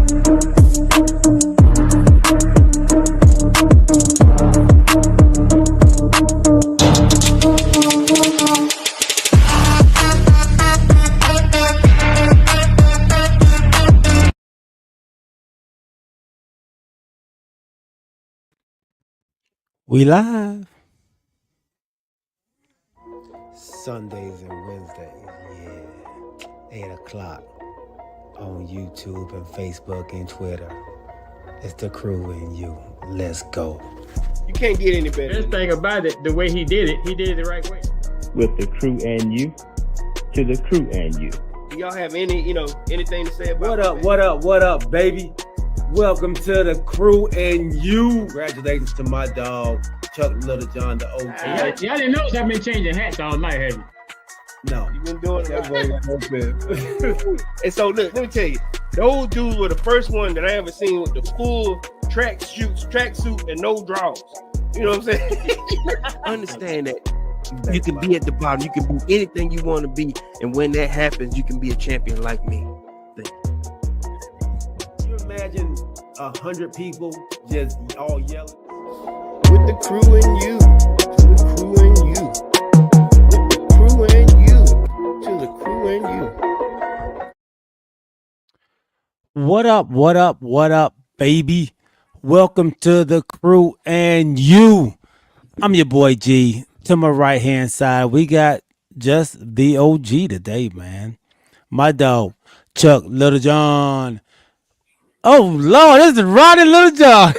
We live. Sundays and Wednesdays, yeah. 8 o'clock on YouTube and Facebook and Twitter. It's the crew and you. Let's go. You can't get any better. Best thing about it, the way he did it the right way. With the crew and you, to the crew and you. Do y'all have anything to say about What up, baby? Welcome to the crew and you. Congratulations to my dog, Chuck Little John, the OG. Y'all didn't notice I've been changing hats all night, have you? No. You've been doing that. And so, look, let me tell you, those dudes were the first one that I ever seen with the full tracksuit and no drawers. You know what I'm saying? Understand that you can be at the bottom, you can be anything you want to be, and when that happens, you can be a champion like me. Can you imagine 100 people just all yelling? With the crew and you, to the crew and you. With the crew and you, to the crew and you. What up, baby? Welcome to the crew and you. I'm your boy G. To my right hand side, we got just the OG today, man. My dog, Chuck Little John. Oh Lord, this is Ronnie Little John.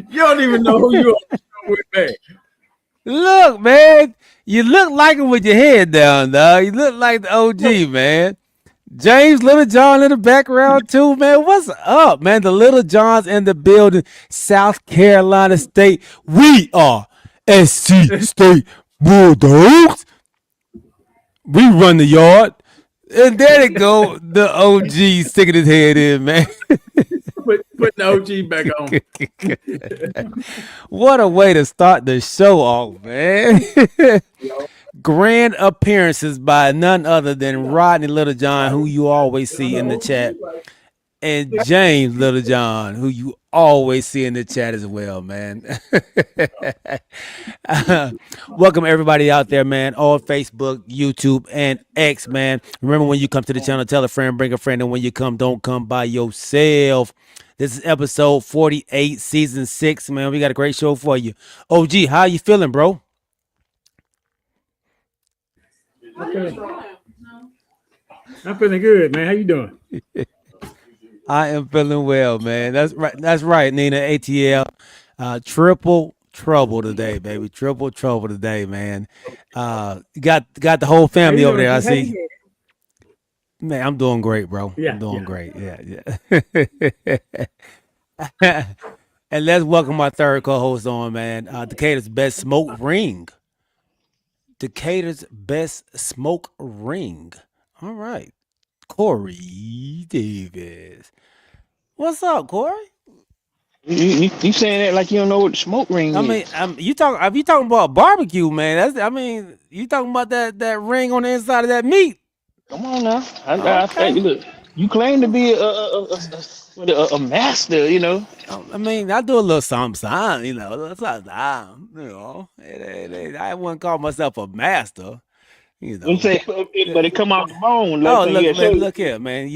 You don't even know who you are with, man. Look, man, you look like him with your head down, dog. You look like the OG, man. James Little John in the background too, man. What's up, man? The Little Johns in the building, South Carolina State. We are SC State Bulldogs. We run the yard. And there they go, the OG sticking his head in, man. Put the OG back on. What a way to start the show off, man. Grand appearances by none other than Rodney Little John, who you always see in the chat, and James Little John, who you always see in the chat as well, man. Welcome everybody out there, man, on Facebook, YouTube, and X, man. Remember, when you come to the channel, tell a friend, bring a friend, and when you come, don't come by yourself. This is episode 48, season 6, man. We got a great show for you. OG, how you feeling, bro? I'm feeling good, man. How you doing? I am feeling well, man. That's right. That's right, Nina. ATL. Triple trouble today, baby. Triple trouble today, man. Got the whole family over there. I see. Man, I'm doing great, bro. Yeah, I'm doing great. Yeah. And let's welcome our third co-host on, man. Decatur's best smoke ring. Decatur's best smoke ring. All right. Corey Davis. What's up, Corey? You saying that like you don't know what the smoke ring is. I mean, you talking about barbecue, man. You talking about that ring on the inside of that meat. Come on now. I think, look, you claim to be a master, you know. I mean, I do a little something, you know. I wouldn't call myself a master, you know. But it come out the bone. Look here, man.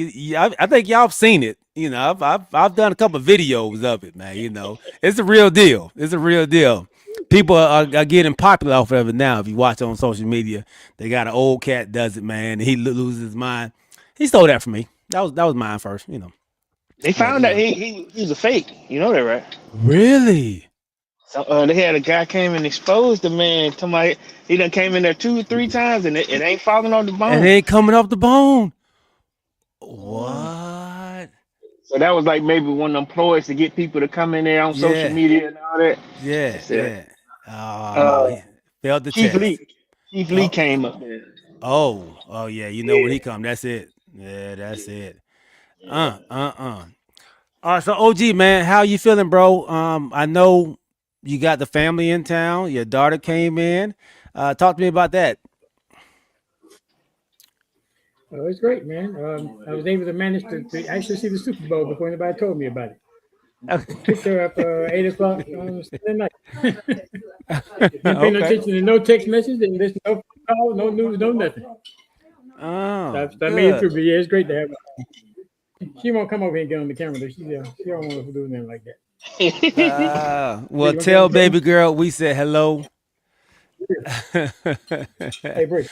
I think y'all have seen it. You know, I've done a couple of videos of it, man. You know, it's a real deal. It's a real deal. People are getting popular off of it now. If you watch on social media, they got an old cat does it, man. He loses his mind. He stole that from me. That was mine first, you know. They found out he's a fake. You know that, right? Really? So they had a guy came and exposed the man. Somebody he done came in there 2 or 3 times and it ain't falling off the bone. And it ain't coming off the bone. What? So that was like maybe one of them ploys to get people to come in there on social media and all that. Yeah. Failed the Chief test. Chief Lee came up there. Oh yeah. You know when he come, that's it. Yeah, that's it. All right, so OG, man, how you feeling, bro? I know you got the family in town. Your daughter came in. Talk to me about that. Oh, it's great, man. I was able to manage to actually see the Super Bowl before anybody told me about it. Picked her up 8 o'clock on Sunday night. Didn't pay no Okay. attention to no text message, didn't listen to no call, no news, no nothing. Oh, So I made it through, good. but yeah, it's great to have her. She won't come over here and get on the camera though. She don't want to do nothing like that. So Well, you gonna get on tell the camera? baby girl we said hello. Hey, Brick.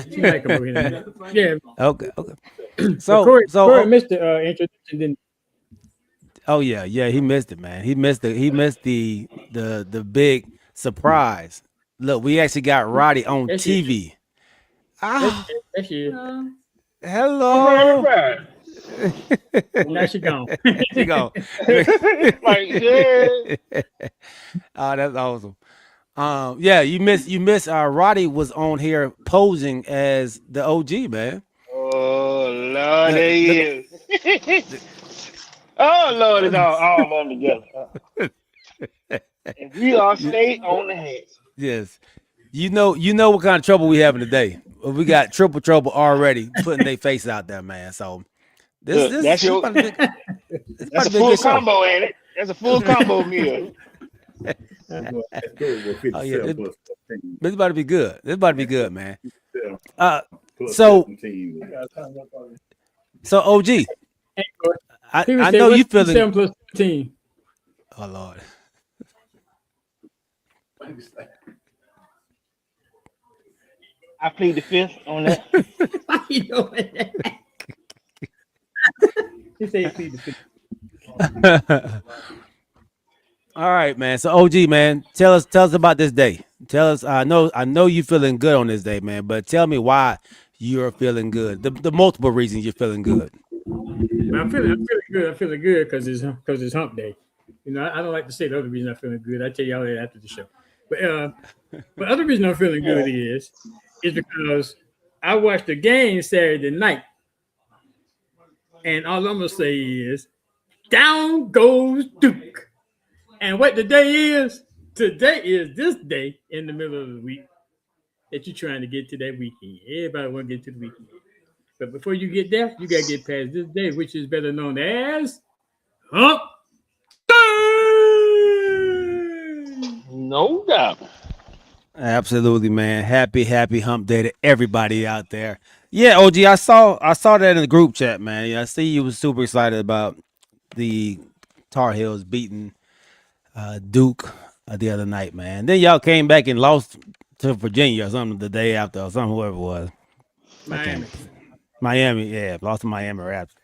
She might come over here in a minute. Yeah, Okay, okay. but So, Corey, so, Corey missed the introduction. Didn't oh yeah, yeah, he missed it, man. He missed the big surprise. Look, we actually got Roddy on That's it. TV. That's Ah, that's it. hello. Now she gone. She go. Like, yeah. Oh, that's awesome. Yeah, you miss Roddy was on here posing as the OG, man. Oh Lord, The, there he the, is. Oh Lord, it's all on together. And we all stay on the head. yes. You know what kind of trouble we having today. We got triple trouble already putting their face out there, man. So this Look, this that's this your about to be, this about that's to a be a full good show. combo, ain't it? That's a full combo meal. Oh yeah, this about to be good. This about to be good, man. Uh, Plus so 17. so OG, I He was I saying, know what's you feeling. 7 plus 15? Oh Lord, I plead the fifth on that. Why you doing that? He said he plead the fifth. all right, man. So OG, man, tell us about this day. Tell us. I know you feeling good on this day, man. But tell me why you're feeling good. The multiple reasons you're feeling good. But I'm feeling good. I'm feeling good because it's hump day. You know, I don't like to say the other reason I'm feeling good. I tell y'all that after the show. But other reason I'm feeling good is because I watched the game Saturday night, and all I'm gonna say is down goes Duke. And what the day is? Today is this day in the middle of the week that you're trying to get to that weekend. Everybody want to get to the weekend. But before you get there, you got to get past this day, which is better known as Hump Day. No doubt. Absolutely, man. Happy hump day to everybody out there. Yeah, OG, I saw that in the group chat, man. Yeah, I see you was super excited about the Tar Heels beating Duke the other night, man. Then y'all came back and lost to Virginia or something the day after or something, whoever it was. I Miami. can't. Miami, yeah, lost to Miami Raps.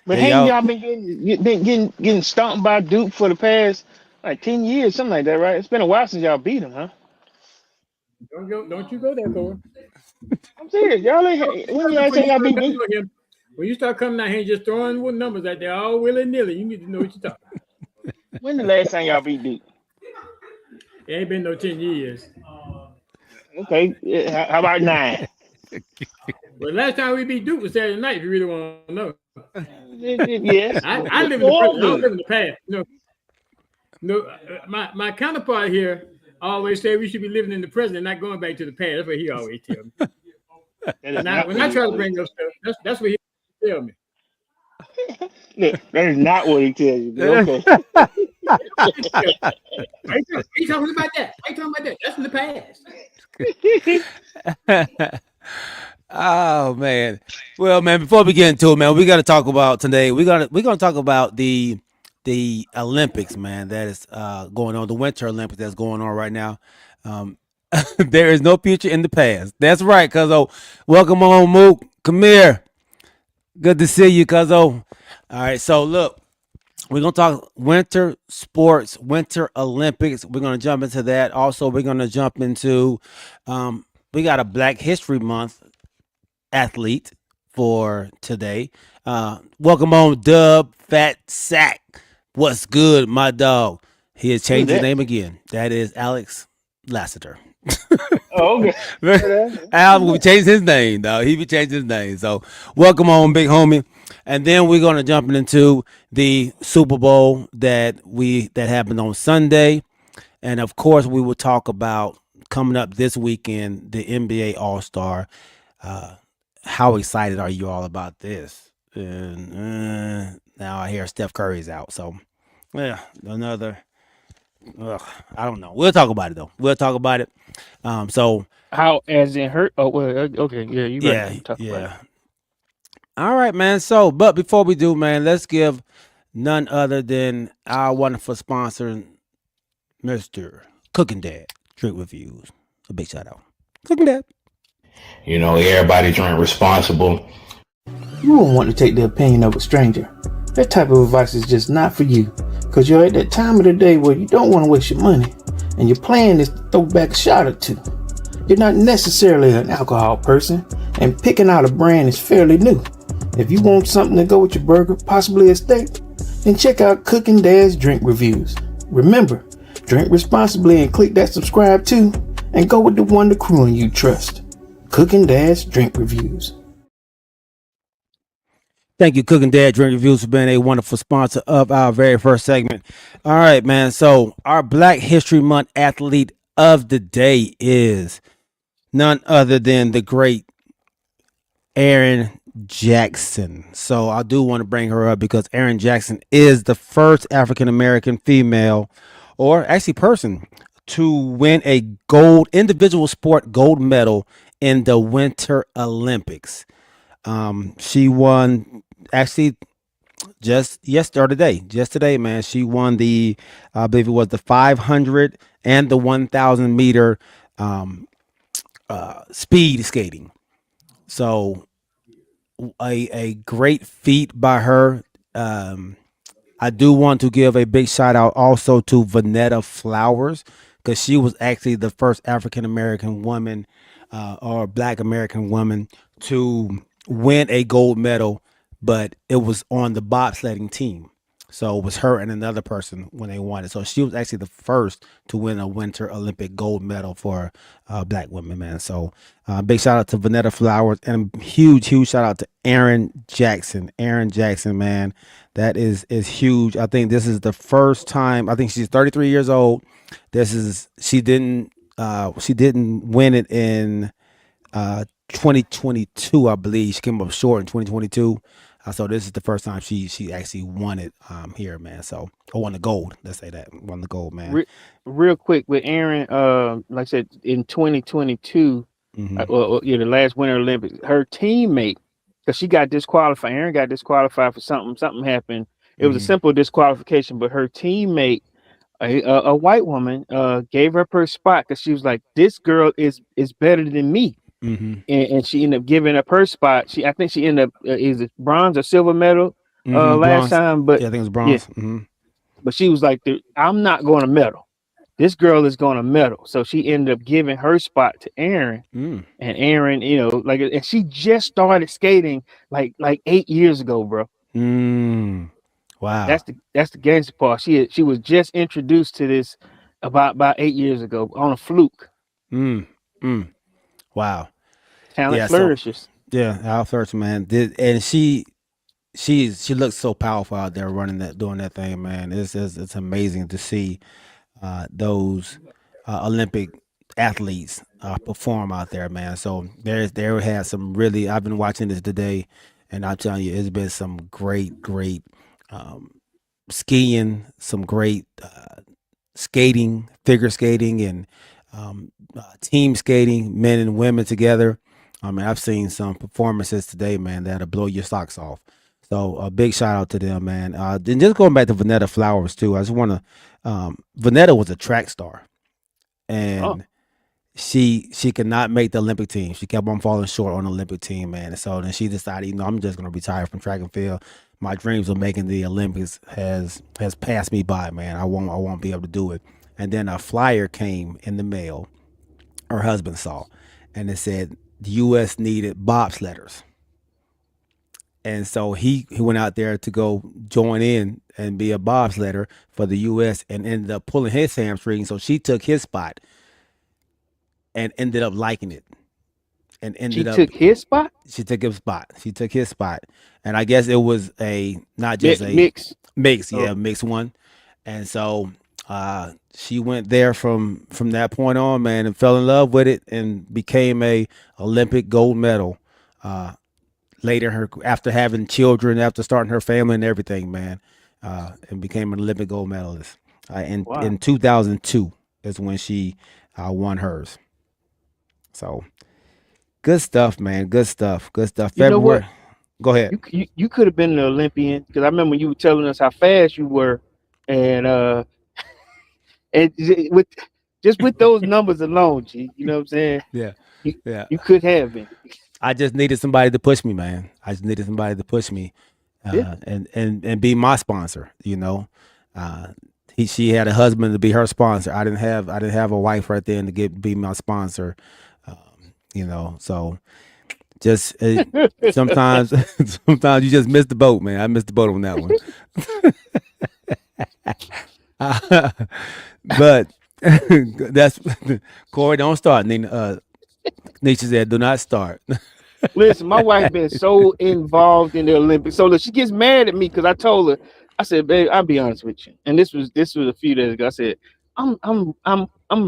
But Then haven't y'all, y'all been getting stomped by Duke for the past like 10 years, something like that, right? It's been a while since y'all beat them, huh? Don't you go there, Corey. I'm serious. Y'all ain't when y'all say y'all beat Duke? When you start coming out here and just throwing numbers out there all willy nilly, you need to know what you're talking about. When the last time y'all beat Duke? It ain't been no 10 years. Okay, how about 9? But last time we beat Duke was Saturday night, if you really want to know. Yes. I live in the present. I don't live in the past. My counterpart here always say we should be living in the present and not going back to the past. That's what he always tells me. Now, when I try to bring up stuff, that's what he tells me. Look, that is not what he tells you. But okay. He talking about that. I ain't talking about that. That's in the past. oh man. Well, man, before we get into it, man, we got to talk about today. We're gonna talk about the Olympics, man. That is going on, the Winter Olympics that's going on right now. There is no future in the past. That's right, Cuzzo. Welcome on, Mook. Come here. Good to see you, Cuzzo. All right, so look, we're going to talk winter sports, Winter Olympics. We're going to jump into that. Also, we're going to jump into, we got a Black History Month athlete for today. Welcome on, Dub Fat Sack. What's good, my dog? He has changed his name again. That is Alex Lassiter. Oh, okay. Al will change his name, though. He will change his name. So, welcome on, big homie. And then we're gonna jump into the Super Bowl that happened on Sunday, and of course, we will talk about coming up this weekend, the NBA All-Star. How excited are you all about this? And now I hear Steph Curry's out, so yeah, another. I don't know. We'll talk about it though. We'll talk about it. So How as in hurt? Oh well, okay, yeah, you right. yeah, We talk about it. yeah. All right, man. So, but before we do, man, let's give none other than our wonderful sponsor, Mr. Cooking Dad Drink Reviews. A big shout out, Cooking Dad. You know, everybody drink responsible. You won't want to take the opinion of a stranger. That type of advice is just not for you, because you're at that time of the day where you don't want to waste your money, and your plan is to throw back a shot or two. You're not necessarily an alcohol person, and picking out a brand is fairly new. If you want something to go with your burger, possibly a steak, then check out Cooking Dad's Drink Reviews. Remember, drink responsibly and click that subscribe too, and go with the one the crew and you trust. Cooking Dad's Drink Reviews. Thank you, Cooking Dad Drink Reviews, for being a wonderful sponsor of our very first segment. All right, man. So our Black History Month athlete of the day is none other than the great Erin Jackson. So I do want to bring her up because Erin Jackson is the first African American female, or actually person, to win a individual sport gold medal in the Winter Olympics. She won actually just yesterday, man. She won I believe it was the 500 and the 1,000 meter speed skating. So a great feat by her. I do want to give a big shout out also to Vanetta Flowers, because she was actually the first African American woman or Black American woman to win a gold medal, but it was on the bobsledding team. So it was her and another person when they won it. So she was actually the first to win a Winter Olympic gold medal for Black women, man. So big shout out to Vanetta Flowers, and huge shout out to Erin Jackson. Erin Jackson, man, that is huge. I think this is the first time. I think she's 33 years old. She didn't win it in 2022, I believe. She came up short in 2022. So this is the first time she actually won it here, man. So won the gold. Let's say that won the gold, man. Real quick with Erin, like I said, in 2022, the last Winter Olympics, her teammate, because she got disqualified. Erin got disqualified for something. Something happened. It was a simple disqualification, but her teammate, a white woman, gave her her spot because she was like, "This girl is better than me." And she ended up giving up her spot. I think she ended up is it bronze or silver medal last Bronze. time, but Yeah, I think it was bronze. yeah. But she was like, "I'm not going to medal. This girl is going to medal." So she ended up giving her spot to Erin, and Erin, and she just started skating like 8 years ago, bro. Wow. That's the gangster part. She was just introduced to this about 8 years ago on a fluke. Wow. Talent flourishes. Al Flourishes, man. And she looks so powerful out there doing that thing, man. It's amazing to see those Olympic athletes perform out there, man. So there had some really. I've been watching this today, and I'm telling you, it's been some great skiing, some great skating, figure skating, and team skating, men and women together. I mean, I've seen some performances today, man, that'll blow your socks off. So a big shout out to them, man. Then just going back to Vanetta Flowers too. I just want to. Vanetta was a track star, and she could not make the Olympic team. She kept on falling short on the Olympic team, man. And so then she decided, I'm just going to retire from track and field. My dreams of making the Olympics has passed me by, man. I won't be able to do it. And then a flyer came in the mail. Her husband saw, and it said the U.S. needed bobsledders. And so he went out there to go join in and be a bobsledder for the U.S. and ended up pulling his hamstring. So she took his spot and ended up liking it. And took his spot? She took his spot. She took his spot. And I guess it was not just a mix. Mix, yeah, mix one. And so She went there from that point on, man, and fell in love with it and became a Olympic gold medal. Later, after having children, after starting her family and everything, man, and became an Olympic gold medalist. In 2002 is when she won hers. So good stuff, man. Good stuff. Good stuff. You know what? Go ahead. You could have been an Olympian, because I remember you were telling us how fast you were, and with those numbers alone, G, you know what I'm saying? Yeah. You could have been. I just needed somebody to push me, man. I just needed somebody to push me, and be my sponsor. You know, she had a husband to be her sponsor. I didn't have a wife right there to be my sponsor. You know, so just sometimes you just miss the boat, man. I missed the boat on that one. But that's Corey. Don't start. Nisha said, "Do not start." Listen, my wife been so involved in the Olympics. So look, she gets mad at me because I told her, I said, "Babe, I'll be honest with you." And this was a few days ago. I said, "I'm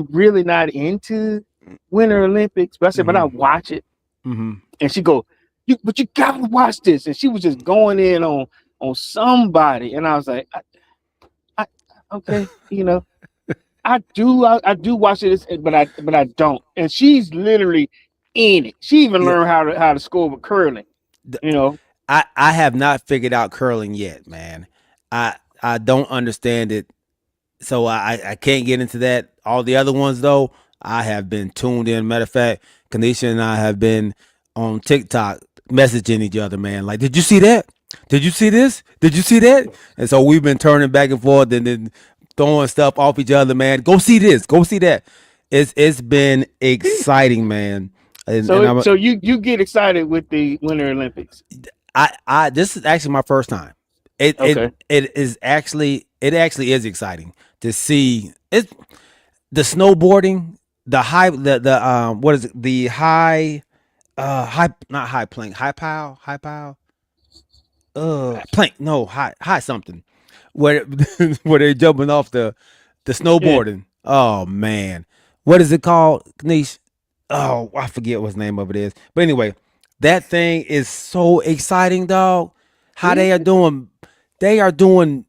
really not into Winter Olympics," but I said, "But I watch it." Mm-hmm. And she go, "But you gotta watch this." And she was just going in on somebody, and I was like, I okay, you know. I do watch it, but I don't. And she's literally in it. She even learned how to score with curling. You know, I have not figured out curling yet, man. I don't understand it, so I can't get into that. All the other ones though, I have been tuned in. Matter of fact, Kanisha and I have been on TikTok messaging each other, man. Like, did you see that? Did you see this? Did you see that? And so we've been turning back and forth, and then throwing stuff off each other, man. Go see this. Go see that. It's been exciting, man. So you get excited with the Winter Olympics? I this is actually my first time. It actually is exciting to see it. The snowboarding, the high, what is it? The high something where they're jumping off the snowboarding. Yeah. Oh man, what is it called, Niche? Oh, I forget what the name of it is. But anyway, that thing is so exciting, dog. How they are doing 720s,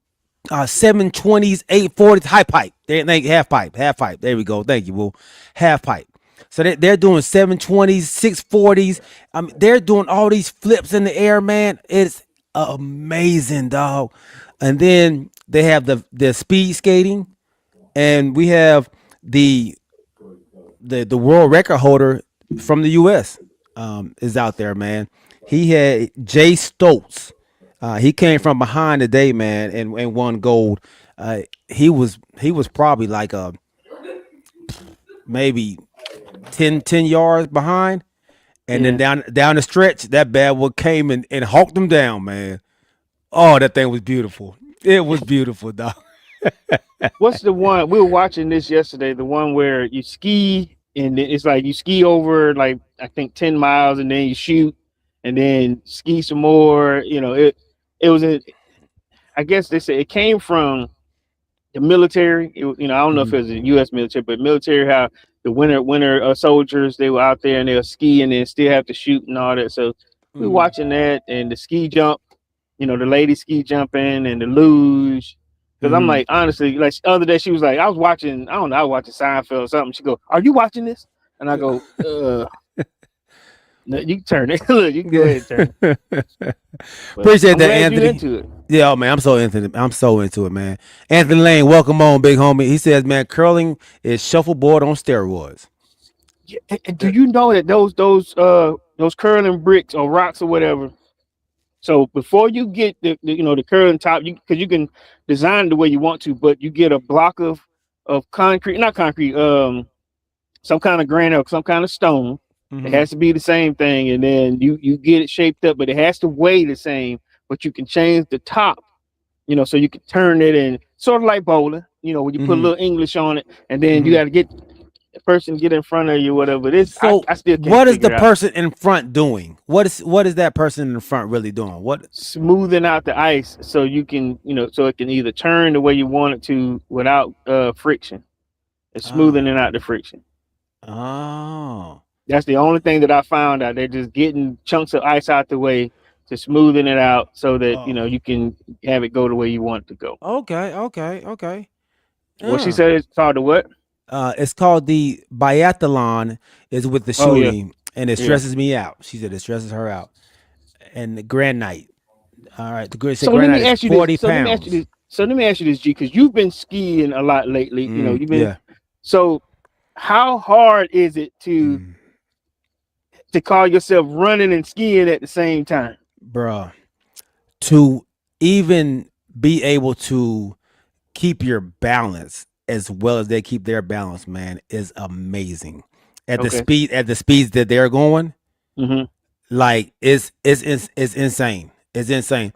840s, high pipe. They half pipe. There we go. Thank you, Will. Half pipe. So they're doing 720s, 640s. I mean, they're doing all these flips in the air, man. It's amazing, dog. And then they have the speed skating, and we have the world record holder from the U.S. Is out there, man. He had Jay Stoltz. He came from behind today, man, and won gold. He was probably like maybe 10 yards behind, and then down the stretch, that bad one came and hawked him down, man. Oh, that thing was beautiful. It was beautiful, dog. What's the one we were watching this yesterday? The one where you ski and it's like you ski over like I think 10 miles and then you shoot and then ski some more. You know, it was I guess they say it came from the military. I don't know if it was the U.S. military, but military, how the winter soldiers, they were out there and they'll ski and then still have to shoot and all that. So we were watching that, and the ski jump, the lady ski jumping and the luge. Because I'm like, honestly, like the other day she was like, I was watching Seinfeld or something. She go, "Are you watching this?" And I go, no, you can turn it. Look, you can go ahead and turn it. Appreciate that, Anthony. Into it. Yeah, man, I'm so into it, man. Anthony Lane, welcome on, big homie. He says, man, curling is shuffleboard on steroids. Yeah, and do you know that those curling bricks or rocks or whatever? So before you get the curling top, because you can design it the way you want to, but you get a block of concrete, not concrete, some kind of granite or some kind of stone. Mm-hmm. It has to be the same thing, and then you get it shaped up, but it has to weigh the same. But you can change the top, so you can turn it in, sort of like bowling, when you put a little English on it, and then you got to get person get in front of you, whatever. So I still can't what is the figure out. person in front doing? What is that person in front really doing? What? Smoothing out the ice so you can, so it can either turn the way you want it to without friction. It's smoothing it out the friction. Oh. That's the only thing that I found out. They're just getting chunks of ice out the way to smoothing it out so that you can have it go the way you want it to go. Okay. What she said is called the what? It's called the biathlon. Is with the shooting, and it stresses me out. She said it stresses her out. And the grand night. All right, the grand night is 40 pounds. So let me ask you this, G, because you've been skiing a lot lately. You've been. So, how hard is it to call yourself running and skiing at the same time, bruh? To even be able to keep your balance as well as they keep their balance, man, is amazing. At the speeds that they're going, like it's insane. It's insane.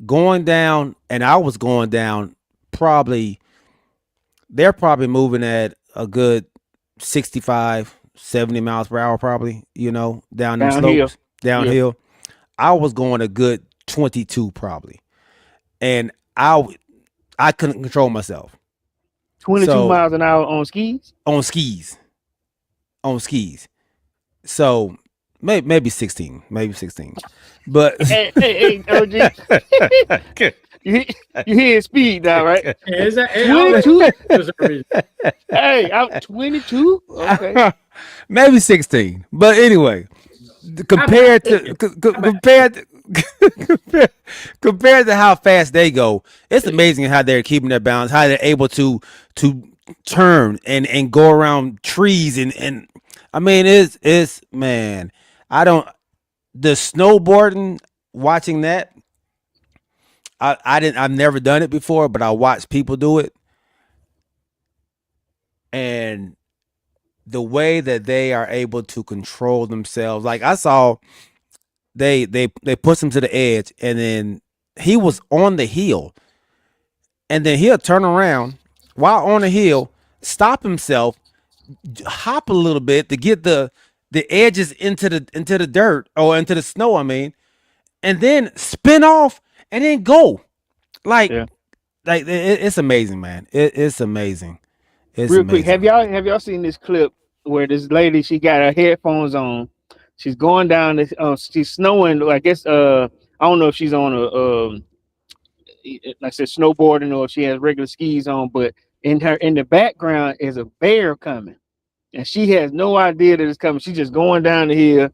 Going down, and I was going down. They're probably moving at a good 65, 70 miles per hour, probably. Down them slopes, downhill. I was going a good 22, probably, and I couldn't control myself. 22 miles an hour on skis? On skis. So maybe 16. But hey, OG. You hear speed now, right? Is that 22? Hey, I'm 22. Okay. Maybe 16. But anyway, compared to how fast they go, it's amazing how they're keeping their balance, how they're able to turn and go around trees and I mean it's man, the snowboarding, watching that, I've never done it before, but I watched people do it, and the way that they are able to control themselves, like I saw they pushed him to the edge, and then he was on the hill, and then he'll turn around while on the hill, stop himself, hop a little bit to get the edges into the dirt or into the snow, I mean, and then spin off and then go. It's amazing, man. It's amazing. It's real amazing. Quick, have y'all seen this clip where this lady, she got her headphones on, she's going down this she's snowing, I guess I don't know if she's on like I said, snowboarding, or if she has regular skis on, but in the background is a bear coming, and she has no idea that it's coming. She's just going down the hill,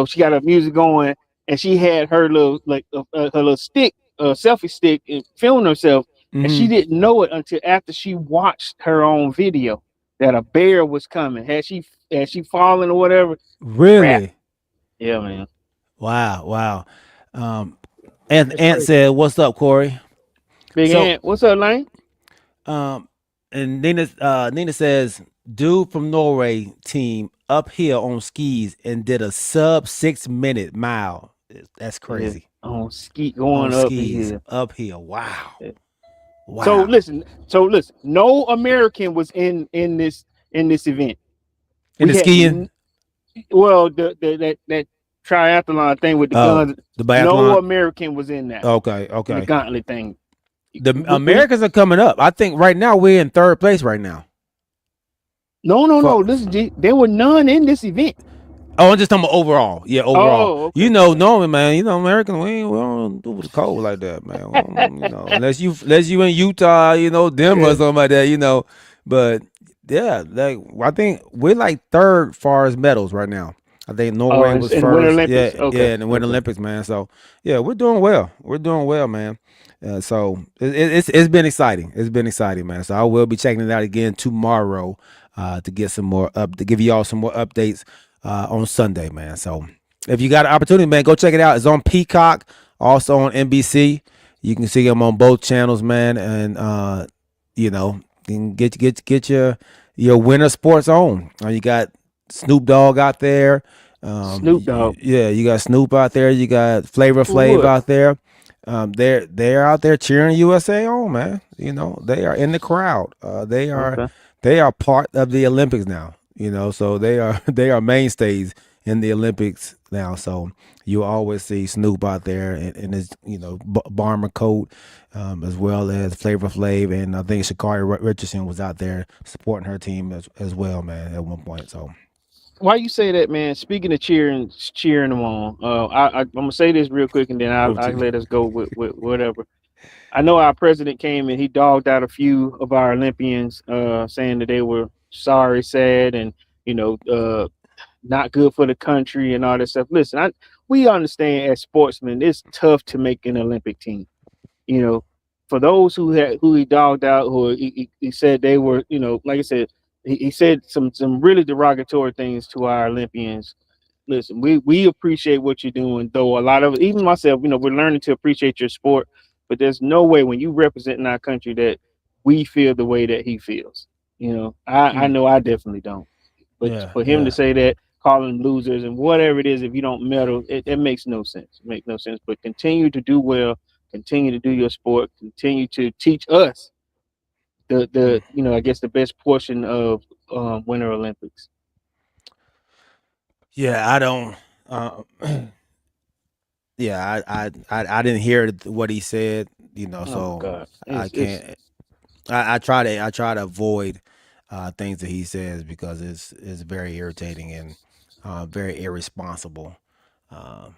she got her music going, and she had her little her little stick, selfie stick, and filming herself, and she didn't know it until after she watched her own video that a bear was coming. Had she fallen or whatever? Really? Crap. Yeah, man. Wow. Ant said, "What's up, Corey?" Big Ant, what's up, Lane? And Nina says, dude from Norway team uphill on skis and did a sub 6 minute mile. That's crazy. Yeah. On ski going on skis uphill. Wow. Yeah. Wow. So listen. No American was in this event. In the skiing? Well, that triathlon thing with the guns. The biathlon? No American was in that. Okay. In the gauntlet thing. The Americans are coming up. I think right now we're in third place right now. No. There were none in this event. Oh, I'm just talking about overall. Yeah, overall. Oh, okay. Normally, man, American, we don't do the cold like that, man. Unless you in Utah, Denver or something like that, But yeah, I think we're like third far as medals right now. I think Norway was first. Winter Olympics. In the Winter Olympics, man. So yeah, we're doing well. We're doing well, man. So it's been exciting. It's been exciting, man. So I will be checking it out again tomorrow to get some more to give you all some more updates on Sunday, man. So if you got an opportunity, man, go check it out. It's on Peacock, also on NBC. You can see them on both channels, man, and you can get your winter sports on. You got Snoop Dogg out there. Snoop Dogg. Yeah, you got Snoop out there. You got Flavor Flav out there. They're out there cheering USA on, man. They are in the crowd. They are part of the Olympics now. You know, so they are mainstays in the Olympics now. So you always see Snoop out there in his bomber coat, as well as Flavor Flav, and I think Shakari Richardson was out there supporting her team as well, man, at one point. So Why you say that, man? Speaking of cheering them on, I'm gonna say this real quick, and then I'll OG. let us go with whatever. I know our president came and he dogged out a few of our Olympians, saying that they were sorry, sad, and you know, not good for the country and all that stuff. Listen, we understand as sportsmen, it's tough to make an Olympic team. You know, for those who he dogged out, who he said they were, like I said, he said some really derogatory things to our Olympians. Listen, we appreciate what you're doing, though a lot of, even myself, we're learning to appreciate your sport, but there's no way when you represent in our country that we feel the way that he feels. I know I definitely don't. But Yeah, for him to yeah. say that, call them losers and whatever it is, if you don't medal, it makes no sense. It makes no sense. But continue to do well, continue to do your sport, continue to teach us the I guess the best portion of Winter Olympics. Yeah, I don't. Uh, yeah, I didn't hear what he said. Oh So God, I it's can't. I try to avoid things that he says because it's very irritating and very irresponsible uh,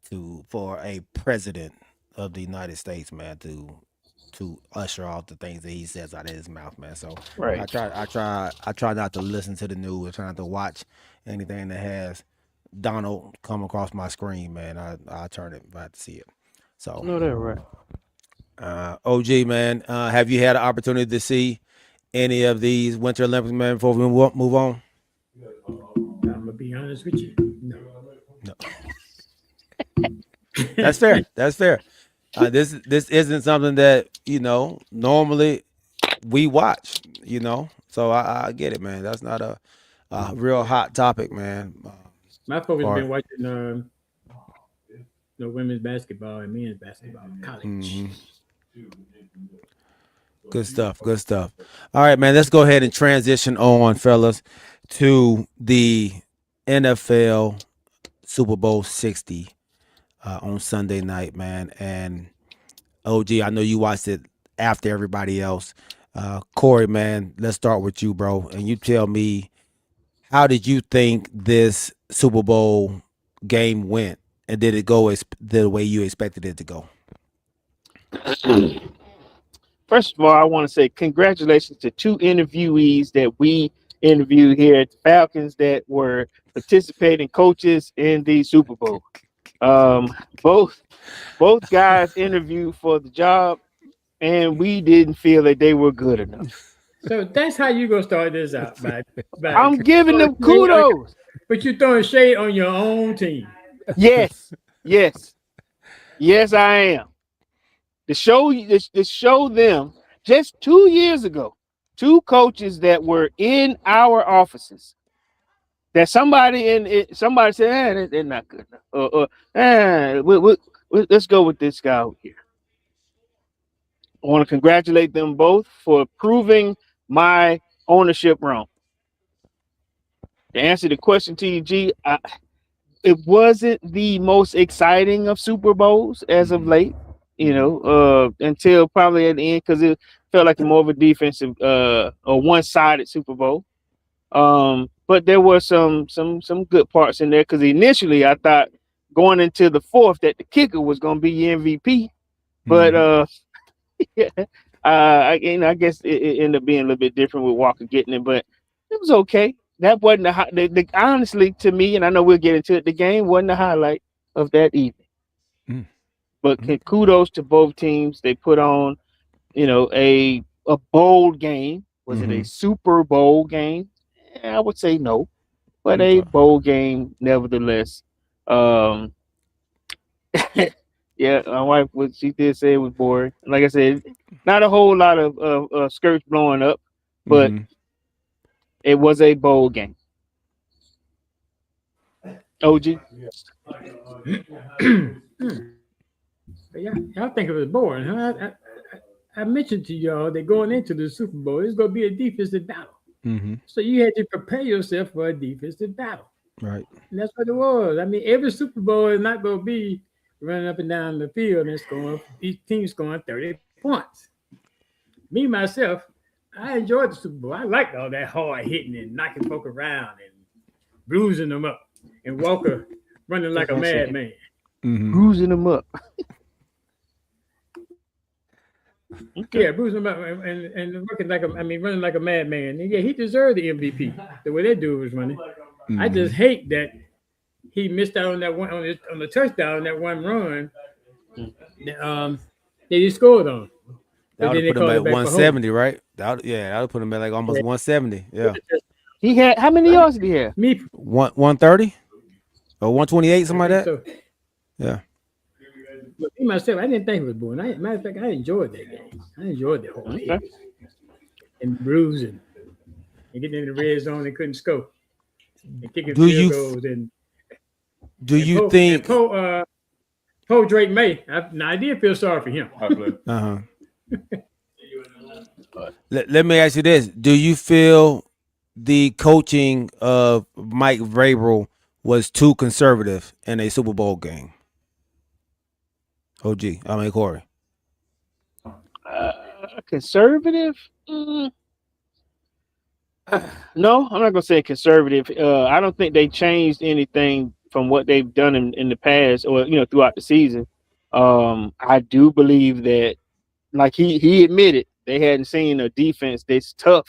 to for a president of the United States, man, to usher off the things that he says out of his mouth, man. So right. I try not to listen to the news. I try not to watch anything that has Donald come across my screen, man. I turn it if I have to see it. So No, that's right. OG, man, have you had an opportunity to see any of these Winter Olympics, man? Before we move on. I'm gonna be honest with you. No. No, that's fair. That's fair. This isn't something that normally we watch. So I get it, man. That's not a real hot topic, man. My focus has Or been watching women's basketball and men's basketball, college. mhm. Good stuff. Good stuff. All right, man. Let's go ahead and transition on, fellas, to the NFL Super Bowl 60 on Sunday night, man. And OG, I know you watched it after everybody else. Corey, man, let's start with you, bro. And you tell me, how did you think this Super Bowl game went? And did it go the way you expected it to go? First of all, I want to say congratulations to two interviewees that we interviewed here at the Falcons that were participating coaches in the Super Bowl. Um, both both guys interviewed for the job, and we didn't feel that they were good enough. So that's how you gonna start this out, by I'm giving them kudos. but you throwing shade on your own team. Yes, yes, yes, I am. To show them just 2 years ago, two coaches that were in our offices that somebody said, they're not good enough. Let's go with this guy over here. I want to congratulate them both for proving my ownership wrong. To answer the question, TG, it wasn't the most exciting of Super Bowls as of late, until probably at the end, because it felt like more of a defensive, a one-sided Super Bowl. But there were some good parts in there, because initially I thought going into the fourth that the kicker was going to be your MVP, but I guess it ended up being a little bit different with Walker getting it, but it was okay. That wasn't honestly, to me, and I know we'll get into it, the game wasn't the highlight of that evening. Mm. But kudos to both teams. They put on, a bowl game. Was it a Super Bowl game? I would say no, but a Okay. bowl game nevertheless. Um, yeah, my wife, what she did say, it was boring. Like I said, not a whole lot of skirts blowing up, but Mhm. it was a bowl game. OG. But yeah, y'all think it was boring, huh? I mentioned to y'all that going into the Super Bowl, it's gonna be a defensive battle. Mm-hmm. So you had to prepare yourself for a defensive battle. Right. And that's what it was. I mean, every Super Bowl is not going to be running up and down the field and each team scoring 30 points. Me, myself, I enjoyed the Super Bowl. I liked all that hard hitting and knocking folk around and bruising them up. And Walker running like a madman. Mm-hmm. Bruising them up. Yeah, bruising them up and working running like a madman. And yeah, he deserved the MVP the way that dude was running. Mm-hmm. I just hate that he missed out on that one on the touchdown, that one run. They just scored on. That would have put him at 170, right? That would put him at like almost 170. Yeah. He had how many yards did he have? 130 or 128, something like that. So, yeah. But me myself, I didn't think it was boring. Matter of fact, I enjoyed that game. I enjoyed the whole game. And bruising and getting in the red zone and couldn't score. And kicking field goals do you think Poe Drake May? I did feel sorry for him. Uh-huh. Let me ask you this: do you feel the coaching of Mike Vrabel was too conservative in a Super Bowl game? Corey. Conservative? No, I'm not gonna say conservative. I don't think they changed anything from what they've done in the past or throughout the season. I do believe that, like he admitted, they hadn't seen a defense that's tough.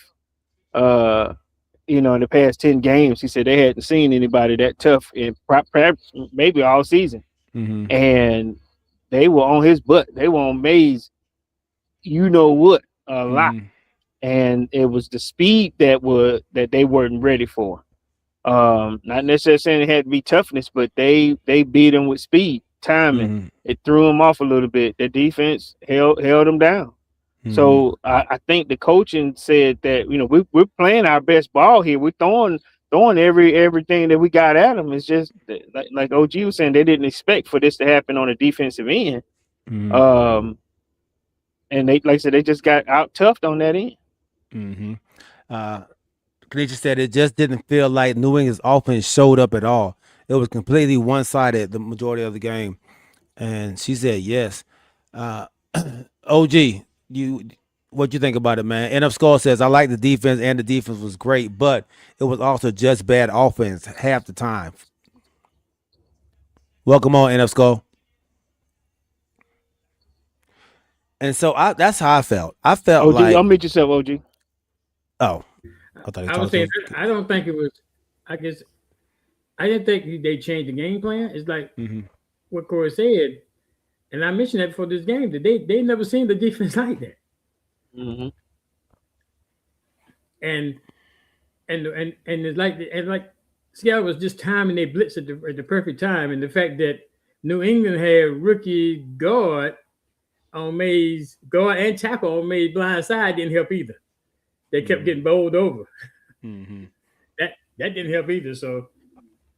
In the past 10 games, he said they hadn't seen anybody that tough in perhaps maybe all season. Mm-hmm. And they were on his butt. They were on Mays, a lot. And it was the speed that they weren't ready for. Not necessarily saying it had to be toughness, but they beat him with speed, timing. Mm-hmm. It threw him off a little bit. The defense held him down. Mm-hmm. So I think the coaching said that we're playing our best ball here. We're throwing everything that we got at them. It's just like OG was saying, they didn't expect for this to happen on the defensive end. Mm-hmm. And they, like I said, they just got out toughed on that end. Mm-hmm. Kanisha said it just didn't feel like New England's offense showed up at all. It was completely one-sided the majority of the game. And she said yes. OG, what you think about it, man? NF Skull says, I like the defense, and the defense was great, but it was also just bad offense half the time. Welcome on, NF Skull. And so that's how I felt. I felt OG, like... I'll meet yourself, OG. Oh. I was saying, I don't think it was... I guess I didn't think they changed the game plan. It's like what Corey said, and I mentioned that before this game, that they never seen the defense like that. Mm-hmm. And it's like Seattle was just timing their blitz at the perfect time, and the fact that New England had rookie guard on Mays, guard and tackle on Mays blind side didn't help either. They kept getting bowled over. Mm-hmm. That didn't help either. So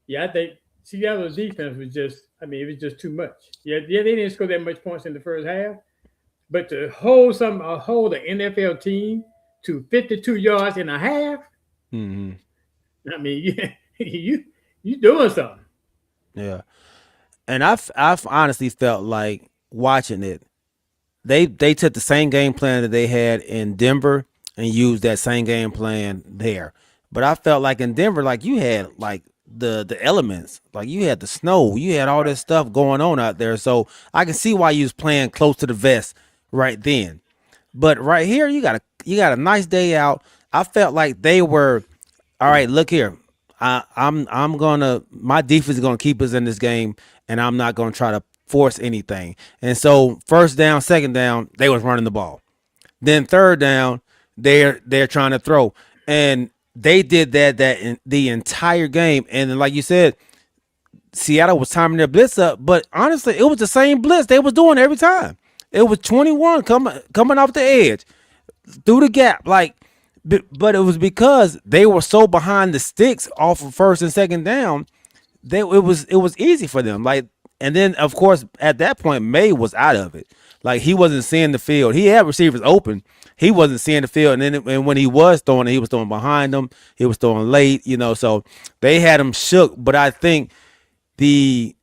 yeah, I think Seattle's defense was just, it was just too much. Yeah, they didn't score that much points in the first half, but to hold an NFL team to 52 yards and a half, you doing something. Yeah, and I've honestly felt like watching it, they took the same game plan that they had in Denver and used that same game plan there. But I felt like in Denver, like you had like the elements, like you had the snow, you had all this stuff going on out there. So I can see why you was playing close to the vest right then. But right here, you got a nice day out. I felt like they were, all right, look here. My defense is gonna keep us in this game, and I'm not gonna try to force anything. And so first down, second down, they was running the ball. Then third down, they're trying to throw. And they did that in the entire game. And then, like you said, Seattle was timing their blitz up, but honestly, it was the same blitz they was doing every time. It was 21 coming off the edge through the gap, but it was because they were so behind the sticks off of first and second down. It was easy for them. And then of course at that point May was out of it. Like he wasn't seeing the field. He had receivers open, he wasn't seeing the field. And when he was throwing behind them. He was throwing late, so they had him shook. But I think the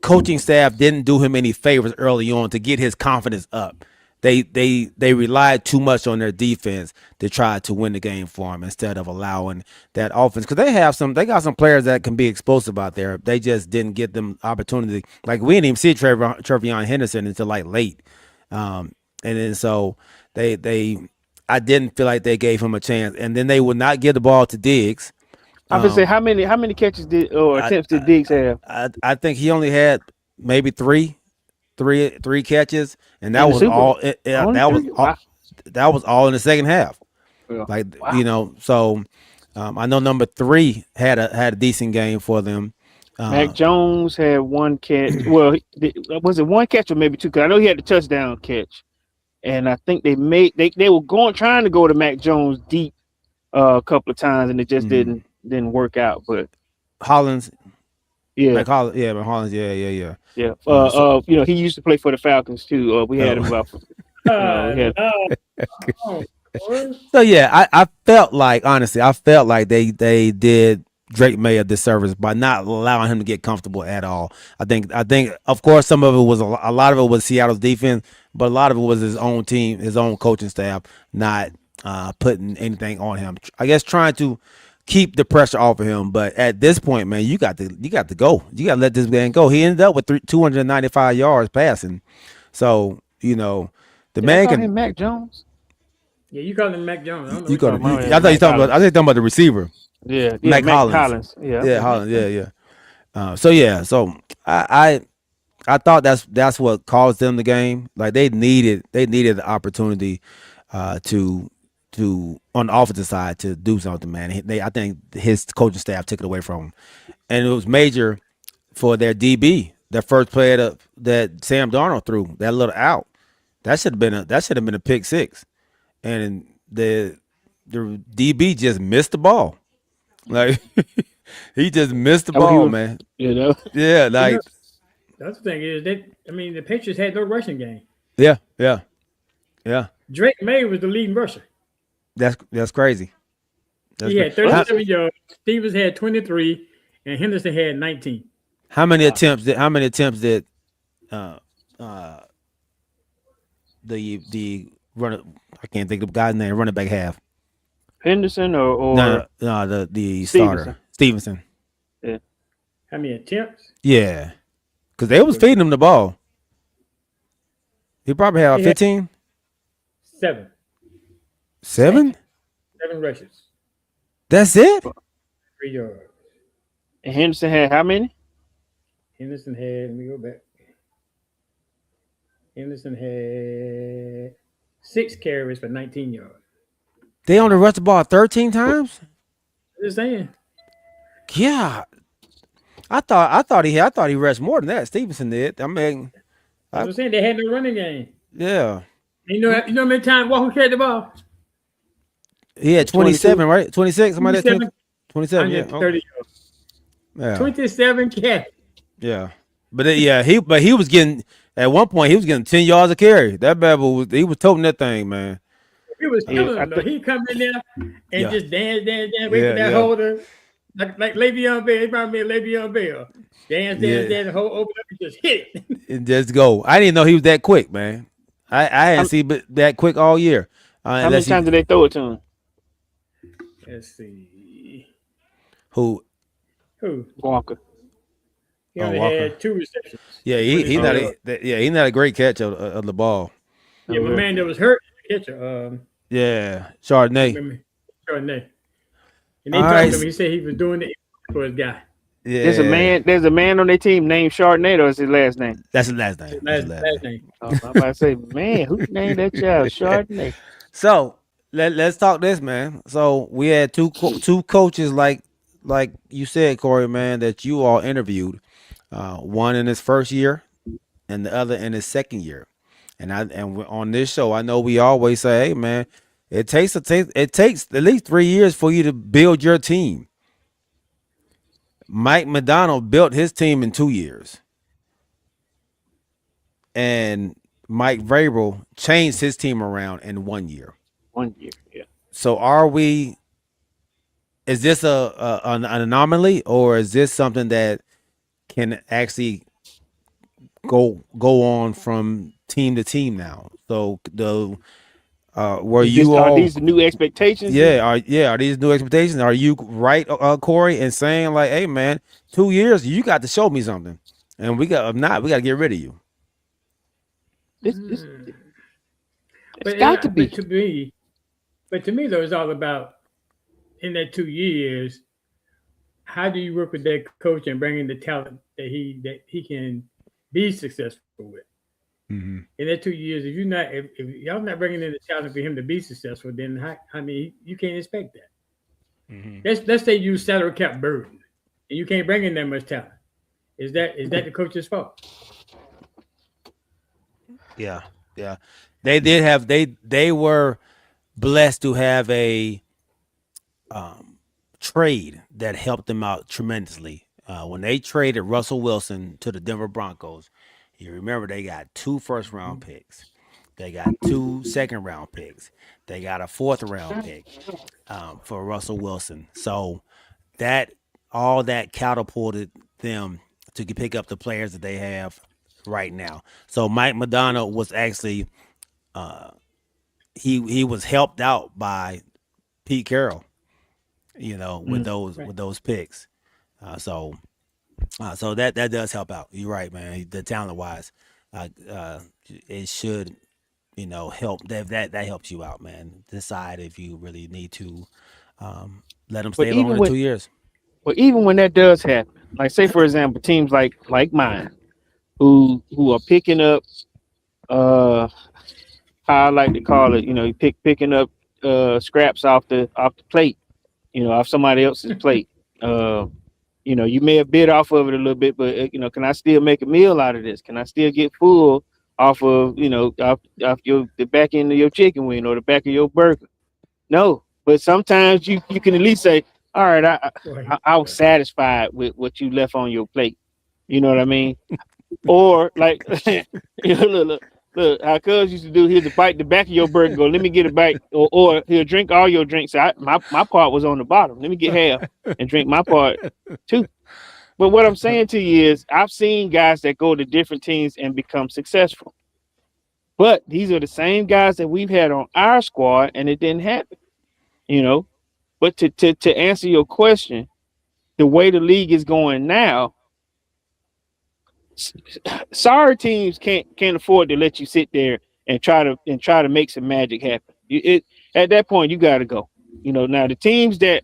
coaching staff didn't do him any favors early on to get his confidence up. They relied too much on their defense to try to win the game for him instead of allowing that offense, because they got some players that can be explosive out there. They just didn't get them opportunity. Like, we didn't even see Trevion Henderson until like late, and then so I didn't feel like they gave him a chance, and then they would not give the ball to Diggs. I would say how many catches attempts did Diggs have? I think he only had maybe three catches, and that was all. That was all in the second half. Yeah. So I know number 3 had a decent game for them. Mac Jones had one catch. Well, was it one catch or maybe 2? Because I know he had the touchdown catch, and I think they were trying to go to Mac Jones deep a couple of times, and it just didn't work out. But Hollins. Yeah, Mac Hollins, yeah. He used to play for the Falcons too. We had him about. So yeah, I felt like, honestly, they did Drake May a disservice by not allowing him to get comfortable at all. I think of course some of it was a lot of it was Seattle's defense, but a lot of it was his own team, his own coaching staff not putting anything on him. I guess trying to keep the pressure off of him, but at this point, man, you got to go. You got to let this man go. He ended up with 295 yards passing. So the man can. Him Mac Jones. Yeah, you call him Mac Jones. I thought you talking about. I was talking about the receiver. Yeah, Mac Hollins. Yeah, Hollins. Yeah. So I thought that's what caused them the game. Like, they needed the opportunity to on the offensive side to do something, man. I think his coaching staff took it away from him, and it was major for their DB. Their first play that Sam Darnold threw, that little out, that should have been a pick six, and the DB just missed the ball. Like, he just missed the ball, man. Yeah, like that's the thing is the Patriots had no rushing game. Yeah. Drake May was the leading rusher. That's crazy. He had 37 yards. Stevens had 23, and Henderson had 19. How many attempts did the runner, I can't think of the guy's name, running back have? Henderson or the starter Stevenson. Yeah. How many attempts? Yeah, because they was feeding him the ball. He probably had 15. 7. 7 rushes. That's it? 3 yards. And Henderson had how many? Henderson had, let me go back. Henderson had 6 carries for 19 yards. They only rushed the ball 13 times? Just saying. Yeah. I thought he rushed more than that. Stevenson did. I mean, I was saying they had no running game. Yeah. You know how many times Walker carried the ball? He had 27, right? 26, somebody 27. 27, yeah. 30 yards. Yeah. 27 carries. Yeah. But he was getting, at one point he was getting 10 yards a carry. That bad boy was toting that thing, man. He was killing him, though. He come in there and just dance, wait for that holder. Like Le'Veon Bell. He probably made Le'Veon Bell. Dance, open up and just hit it. And just go. I didn't know he was that quick, man. I hadn't seen that quick all year. How many times did they throw it to him? Let's see. Who? Walker. He only had 2 receptions. Yeah, he's not a great catch of the ball. Yeah, but man that was hurt, catcher. Yeah, Chardonnay. And they talked to him. He said he was doing it for his guy. Yeah. There's a man on their team named Chardonnay, or is his last name? That's his last name. Last name. I'm about to say, man, who named that child Chardonnay? So let's talk this, man. So we had two coaches, like you said, Corey, man, that you all interviewed. One in his first year, and the other in his second year. And on this show, I know we always say, hey, man, it takes at least 3 years for you to build your team. Mike McDonald built his team in 2 years. And Mike Vrabel changed his team around in 1 year. 1 year. Yeah. So is this an anomaly, or is this something that can actually go on from team to team now? So were you Are all these the new expectations? are these new expectations? Are you right, Corey, in saying like, hey man, 2 years, you got to show me something, and we got to get rid of you. It's But got to be. to me though, it's all about in that 2 years, how do you work with that coach and bring in the talent that he can be successful with? Mm-hmm. In that 2 years, if y'all not bringing in the talent for him to be successful, then you can't expect that. Mm-hmm. Let's say you salary cap burden, and you can't bring in that much talent. Is that the coach's fault? Yeah. They did have they were blessed to have a trade that helped them out tremendously. When they traded Russell Wilson to the Denver Broncos, you remember they got 2 first-round picks. They got 2 second-round picks. They got a 4th-round pick for Russell Wilson. So all that catapulted them to pick up the players that they have right now. So Mike Madonna was actually he was helped out by Pete Carroll, with those picks. So that does help out. You're right, man. The talent wise, it should help. That helps you out, man. Decide if you really need to let them stay longer than 2 years. But even when that does happen, like say for example, teams like mine, who are picking up, how I like to call it, picking up scraps off the plate, off somebody else's plate. You may have bid off of it a little bit, but can I still make a meal out of this? Can I still get full off of off the back end of your chicken wing or the back of your burger? No, but sometimes you can at least say, all right, I was satisfied with what you left on your plate. You know what I mean? Or like, look, our cuz used to do, he'll bite the back of your burger, go, let me get a bite, or he'll drink all your drinks. My part was on the bottom. Let me get half and drink my part too. But what I'm saying to you is, I've seen guys that go to different teams and become successful. But these are the same guys that we've had on our squad, and it didn't happen. But to answer your question, the way the league is going now, sorry teams can't afford to let you sit there and try to make some magic happen. At that point you got to go. Now the teams that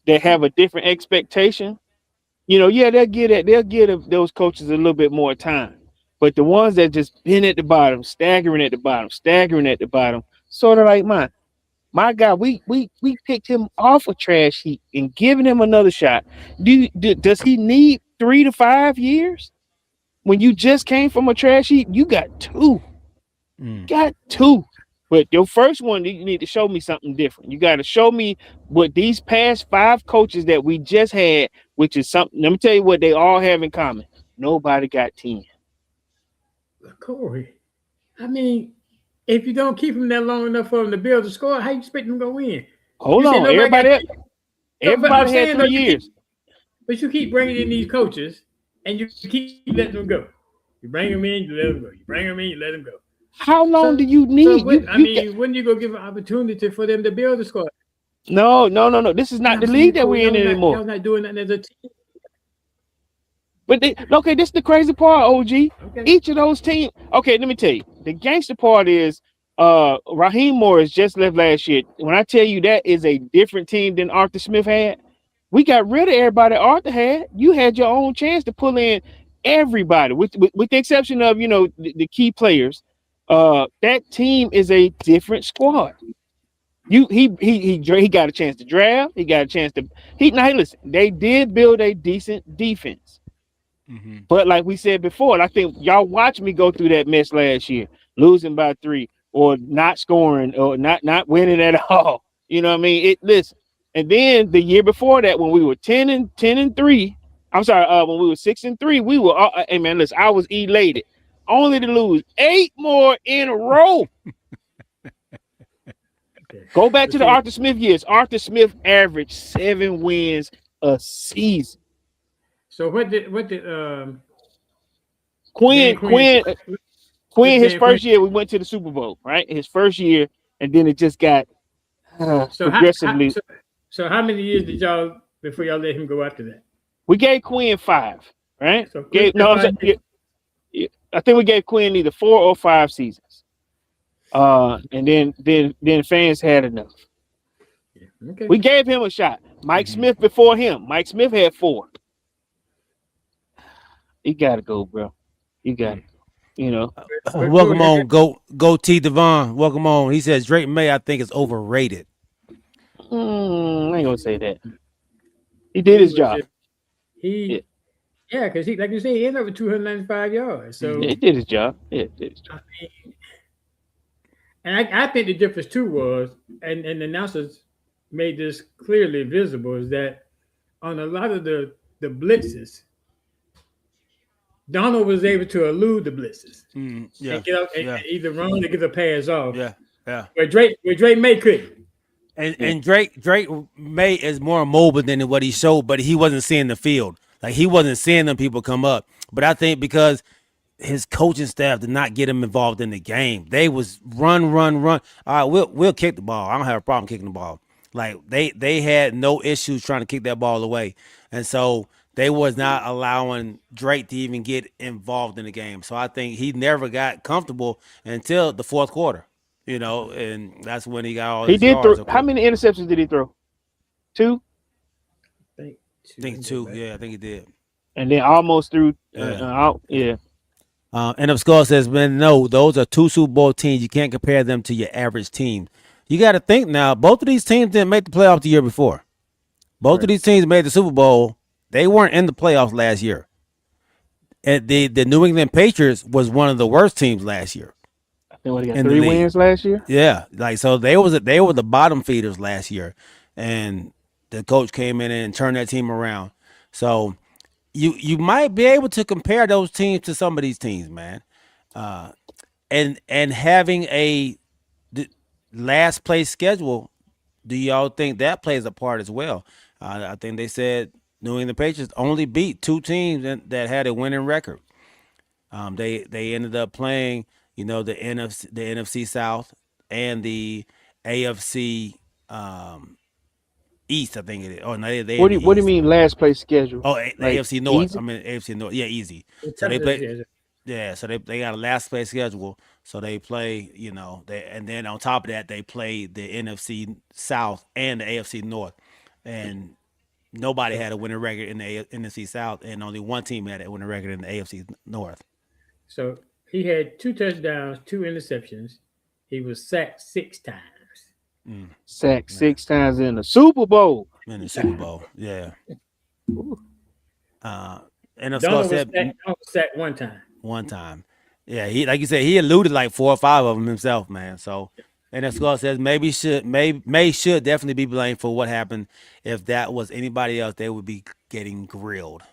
have a different expectation, they'll give those coaches a little bit more time. But the ones that just been at the bottom, staggering at the bottom, sort of like mine. My guy, we picked him off a trash heap and giving him another shot. Does he need 3 to 5 years? When you just came from a trash heap, you got 2. Got 2. But your first one, you need to show me something different. You got to show me what these past 5 coaches that we just had, which is something. Let me tell you what they all have in common. Nobody got 10. Corey, if you don't keep him that long enough for him to build a score, how you expect him to go in? Hold on, everybody had 3 years. But you keep bringing in these coaches, and you keep letting them go. You bring them in, you let them go. You bring them in, you let them go. How long do you need? When you go give an opportunity for them to build a squad? No. This is not the league that we're in anymore. Y'all not doing nothing as a team. But this is the crazy part, OG. Okay. Each of those teams. Okay, let me tell you. The gangster part is Raheem Morris just left last year. When I tell you that is a different team than Arthur Smith had, we got rid of everybody Arthur had. You had your own chance to pull in everybody, with the exception of the key players. That team is a different squad. He got a chance to draft. He got a chance to. Now listen, they did build a decent defense. Mm-hmm. But like we said before, and I think y'all watched me go through that mess last year, losing by 3 or not scoring or not winning at all. You know what I mean? Listen, and then the year before that, when we were 10-3, I'm sorry, when we were 6-3, we were. Hey man, listen, I was elated, only to lose 8 more in a row. Go back to the Arthur Smith years. Arthur Smith averaged 7 wins a season. So what did Quinn his first year we went to the Super Bowl, right? His first year, and then it just got progressively. So how many years did y'all before y'all let him go after that? We gave Quinn 5, right? So I think we gave Quinn either 4 or 5 seasons. And then fans had enough. Yeah. Okay. We gave him a shot. Mike Smith before him. Mike Smith had 4. You gotta go, bro. You got it. You know. Welcome on, go T Devon. Welcome on. He says Drake May, I think, is overrated. I ain't gonna say that. He did his job. Yeah, because he, like you said, he ended up with 295 yards. So he did his job. Yeah, did his job. And I think the difference too was, and the announcers made this clearly visible, is that on a lot of the blitzes, Donald was able to elude the blitzes. And get up and either run or get the pass off. Yeah. Where Drake May couldn't. And Drake May is more mobile than what he showed, but he wasn't seeing the field. Like he wasn't seeing them people come up. But I think because his coaching staff did not get him involved in the game. They was run. All right, we'll kick the ball. I don't have a problem kicking the ball. Like they had no issues trying to kick that ball away. And so they was not allowing Drake to even get involved in the game. So I think he never got comfortable until the fourth quarter. You know, and that's when he got all his yards. How many interceptions did he throw? 2? I think 2. Yeah, I think he did. And then almost threw out. Yeah. And of course says, man, no, those are 2 Super Bowl teams. You can't compare them to your average team. You got to think now, both of these teams didn't make the playoffs the year before. Both of these teams made the Super Bowl. They weren't in the playoffs last year. And the New England Patriots was one of the worst teams last year. I think they got 3 wins last year. Yeah, like so they were the bottom feeders last year, and the coach came in and turned that team around. So you might be able to compare those teams to some of these teams, man. And having a last place schedule, do y'all think that plays a part as well? I think they said New England Patriots only beat 2 teams that had a winning record. They ended up playing, the NFC South and the AFC East, I think it is. Oh, no, what do you mean last place schedule? Oh, like AFC North. Easy? I mean AFC North. Yeah, easy. So they play. Yeah, so they got a last place schedule. So they play, and then on top of that, they play the NFC South and the AFC North, and nobody had a winning record in the NFC South, and only one team had a winning record in the AFC North. So he had 2 touchdowns, 2 interceptions. He was sacked 6 times. Sacked 6 times in the Super Bowl. In the Super Bowl, yeah. And of Donald course, was sacked 1 time. One time, yeah. He, like you said, he eluded like 4 or 5 of them himself, man. So, and as Scott says, May should definitely be blamed for what happened. If that was anybody else, they would be getting grilled.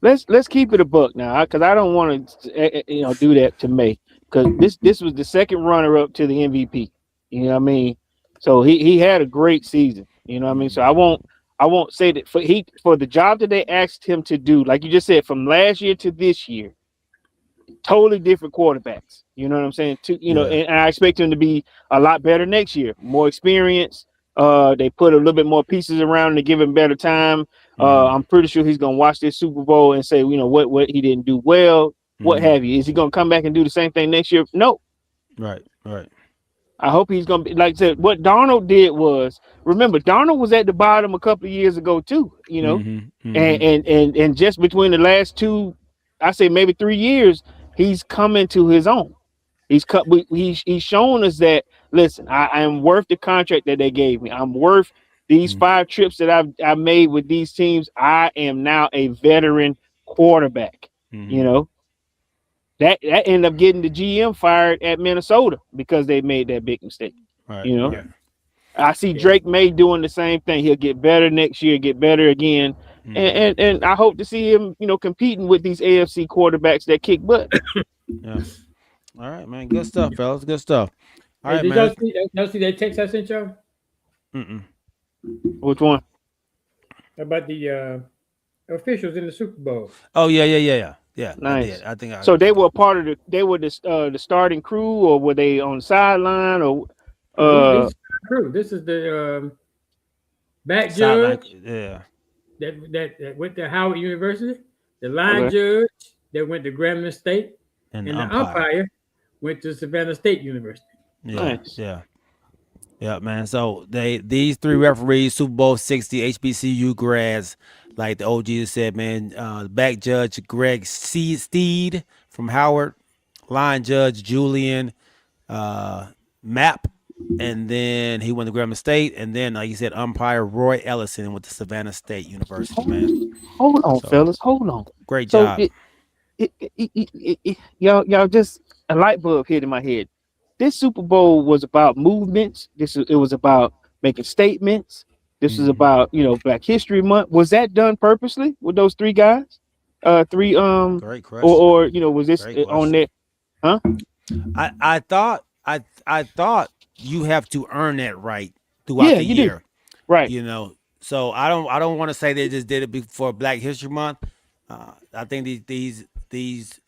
Let's keep it a buck now, because I don't want to do that to May, because this was the second runner up to the MVP. You know what I mean? So he had a great season. You know what I mean? So I won't say that for the job that they asked him to do, like you just said, from last year to this year, totally different quarterbacks. You know what I'm saying? And I expect him to be a lot better next year, more experience. They put a little bit more pieces around to give him better time. I'm pretty sure he's gonna watch this Super Bowl and say, what he didn't do well, what have you. Is he gonna come back and do the same thing next year? No. Right. I hope he's gonna be, like I said, what Darnold did was, remember, Darnold was at the bottom a couple of years ago too, and just between the last 2, I say maybe 3 years, he's coming to his own. He's shown us that, listen, I am worth the contract that they gave me. I'm worth these 5 trips that I've made with these teams. I am now a veteran quarterback. That ended up getting the GM fired at Minnesota because they made that big mistake. Right. I see Drake May doing the same thing. He'll get better next year, get better again. And I hope to see him, competing with these AFC quarterbacks that kick butt. Yeah. All right, man. Good stuff, fellas. Good stuff. All Hey, right, did y'all man. see that text I sent y'all Mm-mm. Which one? about the officials in the Super Bowl? Oh yeah. I did. Nice. I think So they were part of the starting crew, or were they on the sideline, or No, this is true. This is the back sideline. judge Yeah, that went to Howard University, the line okay? judge that went to Grambling State, and the and the umpire. umpire went to Savannah State University. Yeah, Nice. yeah, man. So these three referees, Super Bowl 60 HBCU grads, like the OG said, man. Back judge Greg Steed from Howard, line judge Julian Mapp, and then he went to Grambling State, and then like you said, umpire Roy Ellison went to Savannah State University, man. Hold on, So fellas. Hold on. great So job. y'all just a light bulb hit in my head. This Super Bowl was about movements. It was about making statements. This is Mhm. about Black History Month. Was that done purposely with those three guys? Three Great question. or was this Great on question. there? Huh? I thought you have to earn that right throughout Yeah, the you do. year. Right. You know, so I don't want to say they just did it before Black History Month. I think these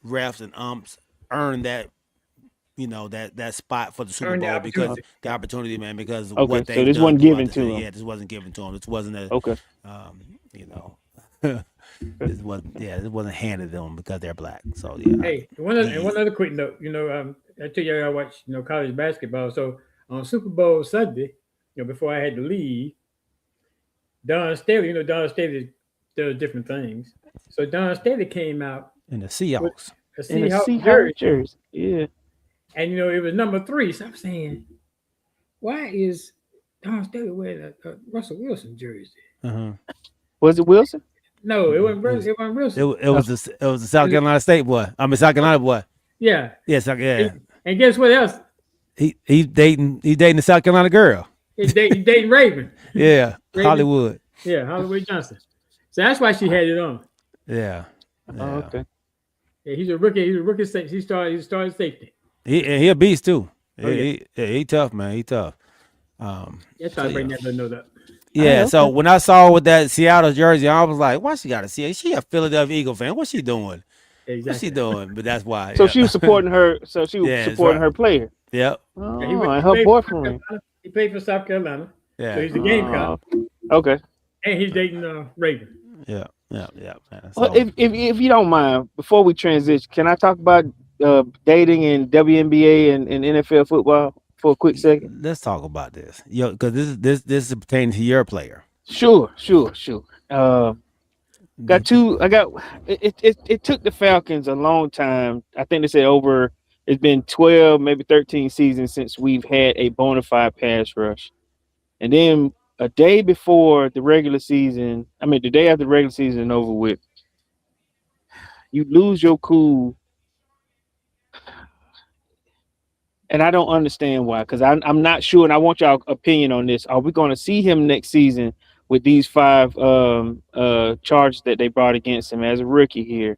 refs and umps earned that that spot for the Super Earned the Bowl because opportunity. the opportunity, man, because of Okay, what so they've this done wasn't throughout given the to day. them. Yeah, this wasn't given to them. This wasn't a Okay. you know this wasn't handed to them because they're black. So yeah. Hey, one other quick note. I tell you I watch college basketball. So on Super Bowl Sunday, before I had to leave, Don Staley, Don Staley does different things. So Don Staley came out And the with Seahawks. a In a Seahawks Seahawks jersey, jersey. Yeah. and it was number 3. So I'm saying, why is Don Staley wearing a Russell Wilson jersey? Uh-huh. Was it Wilson? No, it wasn't. It was- It wasn't It, Wilson. it was the South Carolina State boy. I mean South Carolina boy. Yeah. Yeah, yeah. And guess what else? He's dating the South Carolina girl. He's dating Raven. Yeah, Raven. Hollywood. Yeah, Hollywood Johnson. So that's why she had it on. Yeah. Oh, okay. Yeah, he's a rookie. He's a rookie. He started safety. He a beast too. Oh, yeah. He tough, man. He tough. That's why I bring that little note up. Yeah, okay. so when I saw with that Seattle jersey, I was like, why she got to see it? She a Philadelphia Eagle fan. What's she doing? Exactly. What's she doing? But that's why. So yeah. she was supporting her. So she was Yeah, that's supporting right. her player. Yep. Oh, Yeah, and her played for boyfriend. South Carolina. He played for South Carolina. Yeah. So he's a Gamecock. Okay. And he's dating Raven. Yeah. Man. Well, So, if you don't mind, before we transition, can I talk about dating in WNBA and NFL football for a quick second? let's talk about this. Because this is pertaining to your player. Sure. Got two. It took the Falcons a long time. I think they said it's been 12, maybe 13 seasons since we've had a bona fide pass rush. And then a day before the regular season, the day after the regular season over with, you lose your cool. And I don't understand why, because I'm not sure, and I want y'all opinion on this. Are we going to see him next season with these 5 charges that they brought against him as a rookie here?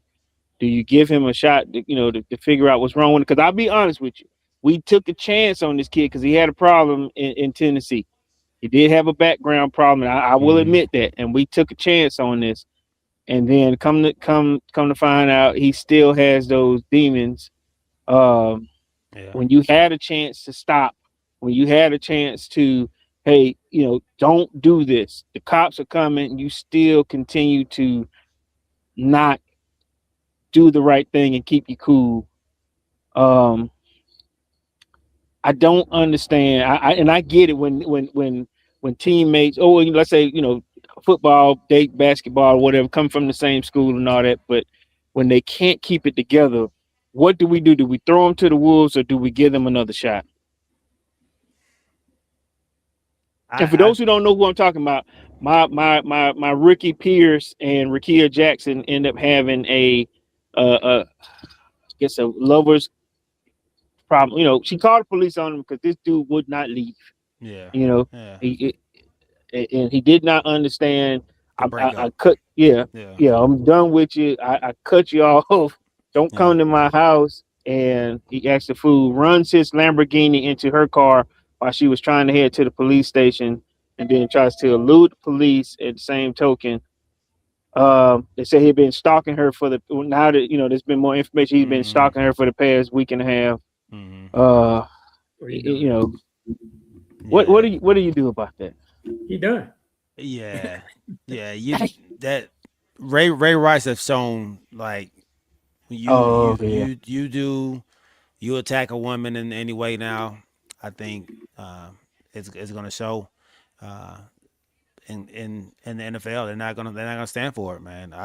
Do you give him a shot to figure out what's wrong with it? Because I'll be honest with you, we took a chance on this kid because he had a problem in Tennessee. He did have a background problem. I will admit that, and we took a chance on this. And then come to find out, he still has those demons. When you had a chance to stop, when you had a chance to, hey, don't do this. The cops are coming, and you still continue to not do the right thing and keep you cool. I don't understand. I get it when teammates, let's say, football, date, basketball, whatever, come from the same school and all that, but when they can't keep it together, what do we do? Do we throw them to the wolves or do we give them another shot? And for those who don't know who I'm talking about, my rookie Pierce and Rakia Jackson end up having a lover's problem. She called the police on him because this dude would not leave. Yeah. He did not understand. I cut. Yeah. Yeah. I'm done with you. I cut you off. Don't come to my house. and he asked the fool runs his Lamborghini into her car while she was trying to head to the police station, and then tries to elude the police. At the same token, they say he'd been stalking her for the now that there's been more information. He's been stalking her for the past week and a half. What do you do about that? He done. Yeah, that Ray Rice have shown like you attack a woman in any way now. I think it's going to show in the NFL. They're not gonna stand for it, man.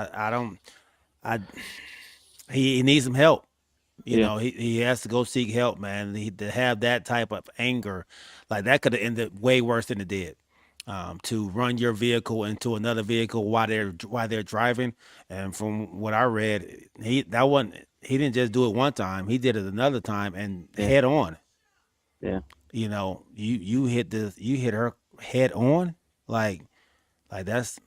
He needs some help. You know, he has to go seek help, man. To have that type of anger, like that could have ended way worse than it did. To run your vehicle into another vehicle while they're driving, and from what I read, he didn't just do it one time. He did it another time and head on. Yeah. You hit her head on, like that's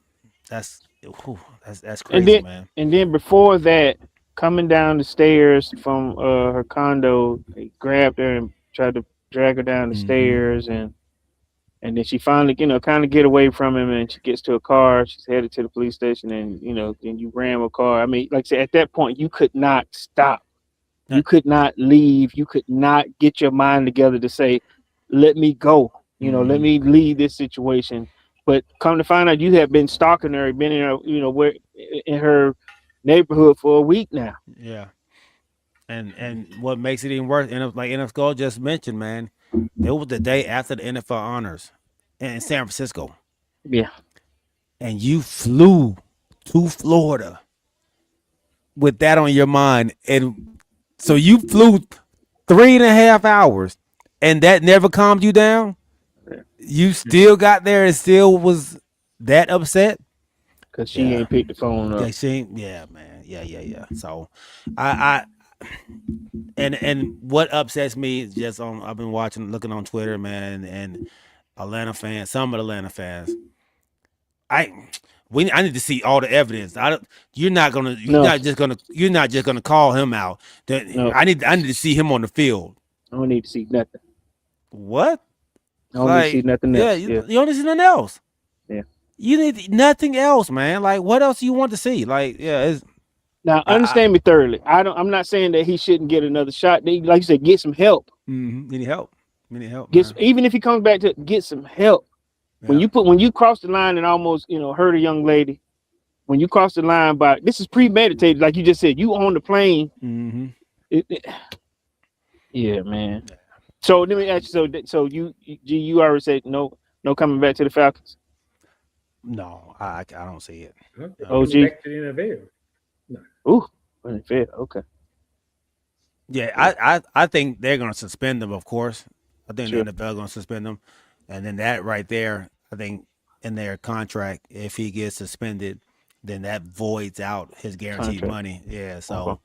crazy, man. And then before that, coming down the stairs from her condo, they grabbed her and tried to drag her down the stairs, and then she finally, kind of get away from him, and she gets to a car. She's headed to the police station, and then you ram a car. I mean, like I said, at that point, you could not stop. You could not leave. You could not get your mind together to say, "Let me go." Let me leave this situation. But come to find out, you have been stalking her, been in her, where in her neighborhood for a week now. Yeah. And what makes it even worse, and like NFL just mentioned, man, it was the day after the NFL honors in San Francisco. Yeah. And you flew to Florida with that on your mind. And so you flew 3.5 hours and that never calmed you down. You still got there and still was that upset. Cause she ain't picked the phone up. Yeah, man. Yeah. So and what upsets me is just I've been looking on Twitter, man, and Atlanta fans, some of the Atlanta fans. I need to see all the evidence. You're not just gonna call him out. I need to see him on the field. I don't need to see nothing. What? I don't need to see nothing else. You don't need to see nothing else. Yeah. You need nothing else, man. Like, what else do you want to see? Like, now understand me thoroughly. I'm not saying that he shouldn't get another shot. Like you said, get some help. You need help. Even if he comes back to get some help. Yeah. When you cross the line and almost hurt a young lady, when you cross the line this is premeditated, like you just said, you on the plane. Yeah, man. So let me ask you. So you already said no coming back to the Falcons. No, I don't see it. OG back to the NFL. No. Ooh, NFL. Okay. Yeah, I think they're going to suspend him. Of course, I think the NFL going to suspend him, and then that right there, I think in their contract, if he gets suspended, then that voids out his guaranteed money. Yeah, so.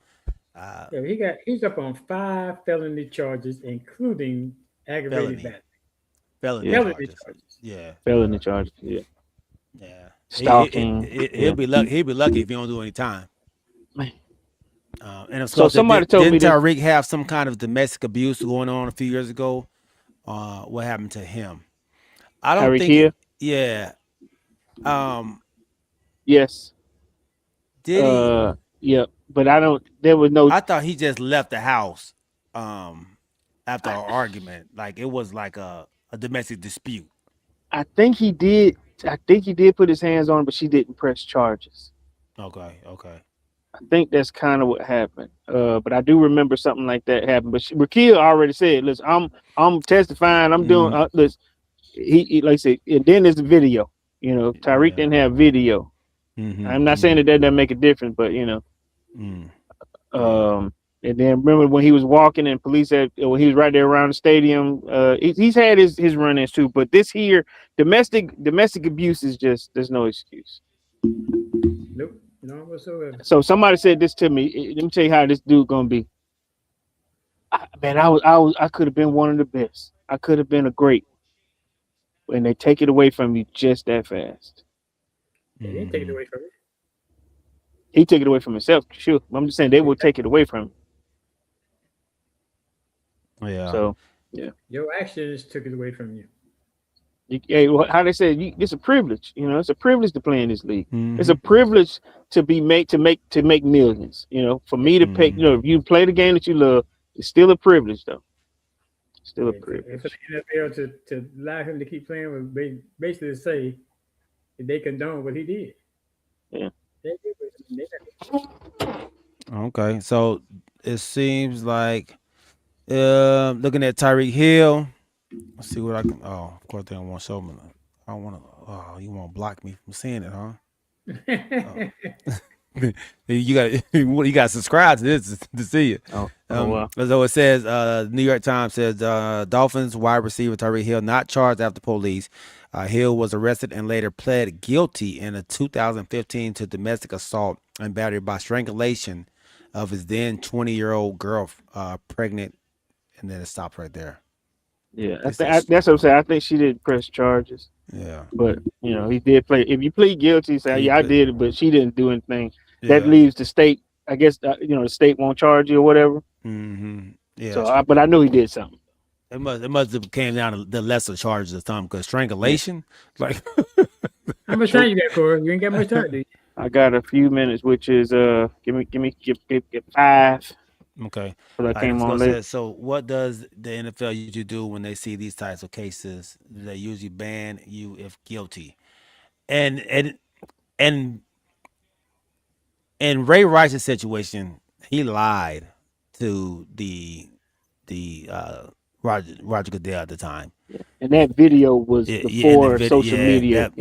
He's up on 5 felony charges, including aggravated battery. Felony charges. Yeah. Felony charges. Yeah. Yeah. Stalking. He'll be lucky. He'll be lucky if he don't do any time. Man. And of so course, somebody told me didn't Tyreek have some kind of domestic abuse going on a few years ago? What happened to him? I don't Tyreek think. Hill? Yeah. Yes. Did he? Yeah, but there was no. I thought he just left the house after an argument. Like it was like a domestic dispute. I think he did put his hands on her, but she didn't press charges. Okay. I think that's kind of what happened. But I do remember something like that happened. But Raquel already said, "Listen, I'm testifying. I'm doing." Listen, he like I said, and then there's the video. Tyreek didn't have video. I'm not saying that doesn't make a difference, but and then remember when he was walking and police he was right there around the stadium. He's had his run-ins too, but this here domestic abuse is just there's no excuse. Nope, no whatsoever. So somebody said this to me. Let me tell you how this dude gonna be. I could have been one of the best. I could have been a great. And they take it away from you just that fast. They didn't take it away from him. He took it away from himself, sure. I'm just saying they will take it away from him. Yeah. So Your actions took it away from you. how they say it's a privilege. You know, it's a privilege to play in this league. Mhm. It's a privilege to make millions. You know, for me to pay. You know, if you play the game that you love, it's still a privilege, though. Still a privilege. For the NFL to allow him to keep playing would basically say that they condone what he did. Yeah. Okay, so it seems like looking at Tyreek Hill. Let's see what I can. Oh, of course they don't want to show me. I don't want to. Oh, you want to block me from seeing it, huh? You got to subscribe to this to see it. Well. So it says, New York Times says Dolphins wide receiver Tyreek Hill not charged after police. Hill was arrested and later pled guilty in a 2015 to domestic assault and battery by strangulation of his then 20-year-old girl, pregnant, and then it stops right there. Yeah, that's what I'm saying. I think she didn't press charges. Yeah, but you know, he did play. If you plead guilty, say, "Yeah, I did it," but she didn't do anything. Yeah. That leaves the state. I guess the state won't charge you or whatever. Mm-hmm. Yeah. So, but I knew he did something. It must have came down to the lesser charges or something, because strangulation, like. How much time you got, Corey? You ain't got much time, do you? I got a few minutes, which is give me 5. Okay. So I came on late. So what does the NFL usually do when they see these types of cases? They usually ban you if guilty. And in Ray Rice's situation, he lied to the Roger Goodell at the time. And that video was before social media.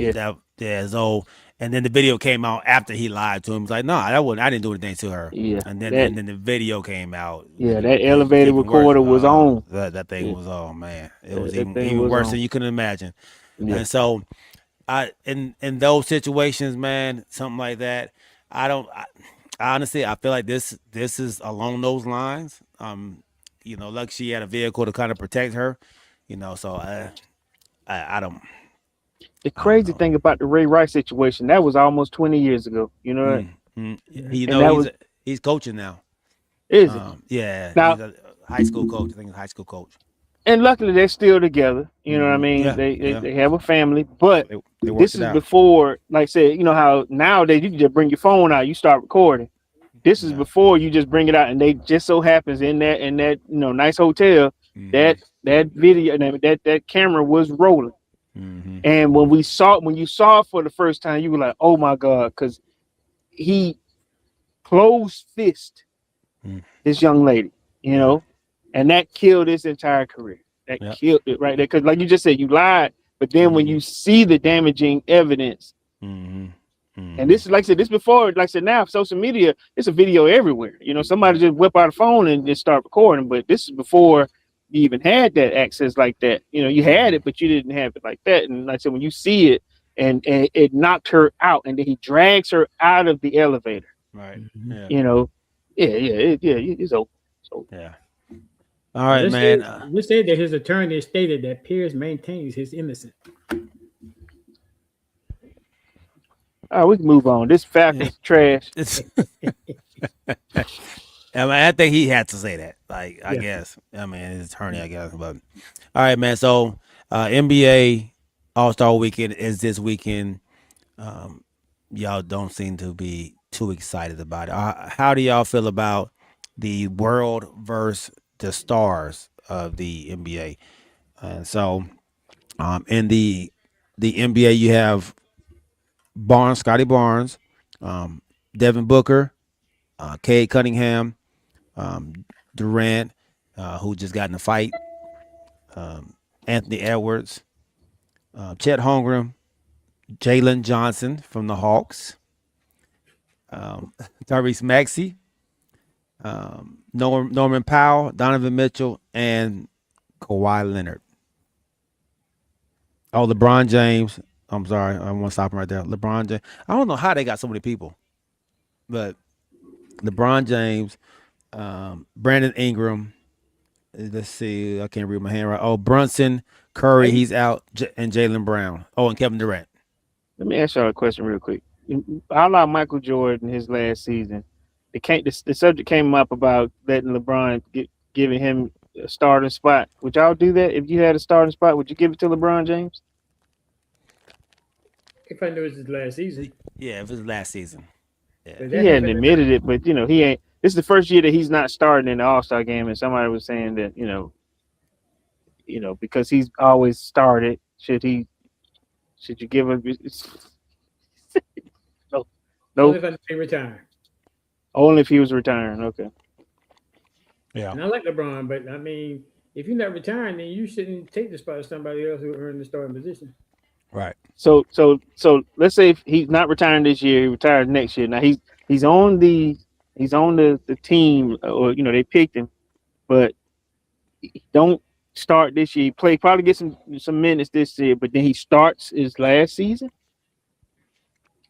So, and then the video came out after he lied to him. He's like, no, I didn't do anything to her. Yeah. And then the video came out. Yeah, that elevator recorder was on. That thing was, oh man. It was even worse than you could imagine. Yeah. And so in those situations, man, something like that, honestly, I feel like this is along those lines. Like she had a vehicle to kind of protect her, so I don't. The crazy thing about the Ray Rice situation, that was almost 20 years ago. You know, he's coaching now. Is it? Yeah. Now, he's a high school coach. I think he's a high school coach. And luckily, they're still together. You know what I mean? Yeah, they have a family, but they this is before, like I said, you know how nowadays you can just bring your phone out, you start recording. This is before you just bring it out, and they just so happens in that nice hotel that video that camera was rolling. Mm-hmm. And when you saw it for the first time, you were like, "Oh my God!" Because he closed fist this young lady, and that killed his entire career. That killed it right there. Because, like you just said, you lied, but then when you see the damaging evidence, and this is like I said, this before, like I said, now social media, it's a video everywhere. Somebody just whip out a phone and just start recording, but this is before you even had that access like that. You had it, but you didn't have it like that. And like I said, when you see it and it knocked her out, and then he drags her out of the elevator. Right. It's over. Yeah. All right, man. You said that his attorney stated that Pierce maintains his innocence. All right, we can move on. This Falcons trash. I think he had to say that. Like, I guess. I mean, his attorney, I guess. But all right, man. So NBA All-Star Weekend is this weekend. Y'all don't seem to be too excited about it. How do y'all feel about the world versus the stars of the NBA? And so in the NBA, you have Scotty Barnes, Devin Booker, Cade Cunningham, Durant, who just got in a fight, Anthony Edwards, Chet Holmgren, Jalen Johnson from the Hawks, Tyrese Maxey, Norman Powell, Donovan Mitchell, and Kawhi Leonard. Oh, LeBron James. I'm sorry, I want to stop him right there. LeBron James. I don't know how they got so many people, but LeBron James, Brandon Ingram. Let's see, I can't read my hand right. Oh, Brunson, Curry, he's out, and Jaylen Brown. Oh, and Kevin Durant. Let me ask y'all a question real quick. How about Michael Jordan his last season? The subject came up about letting LeBron giving him a starting spot, would y'all do that? If you had a starting spot, would you give it to LeBron James? If I knew it was his last season. Yeah, if it was last season. But He that hadn't happened- admitted it, but he ain't. This is the first year that he's not starting in the All-Star game, and somebody was saying that because he's always started, should you give him? No, Only if I didn't retire. only if he was retiring. Okay. Yeah. And I like LeBron, but I mean, if you're not retiring, then you shouldn't take the spot of somebody else who earned the starting position. Right. So let's say if he's not retiring this year, he retires next year. Now he's on the team, or they picked him, but he don't start this year. He probably get some minutes this year, but then he starts his last season.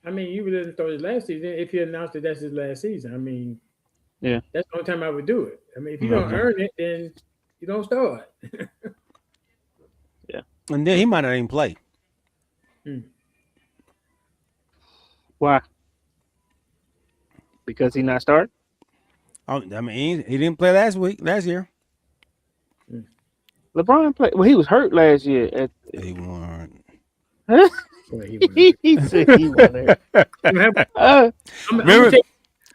I mean, you would let him start his last season if he announced that that's his last season. I mean, Yeah. that's the only time I would do it. I mean, if you don't earn it, then you don't start. And then he might not even play. Why? Because he not starting? I mean, he didn't play last year. LeBron played. Well, he was hurt last year. He won. Boy, he wouldn't. He said he was hurt. I'm Remember-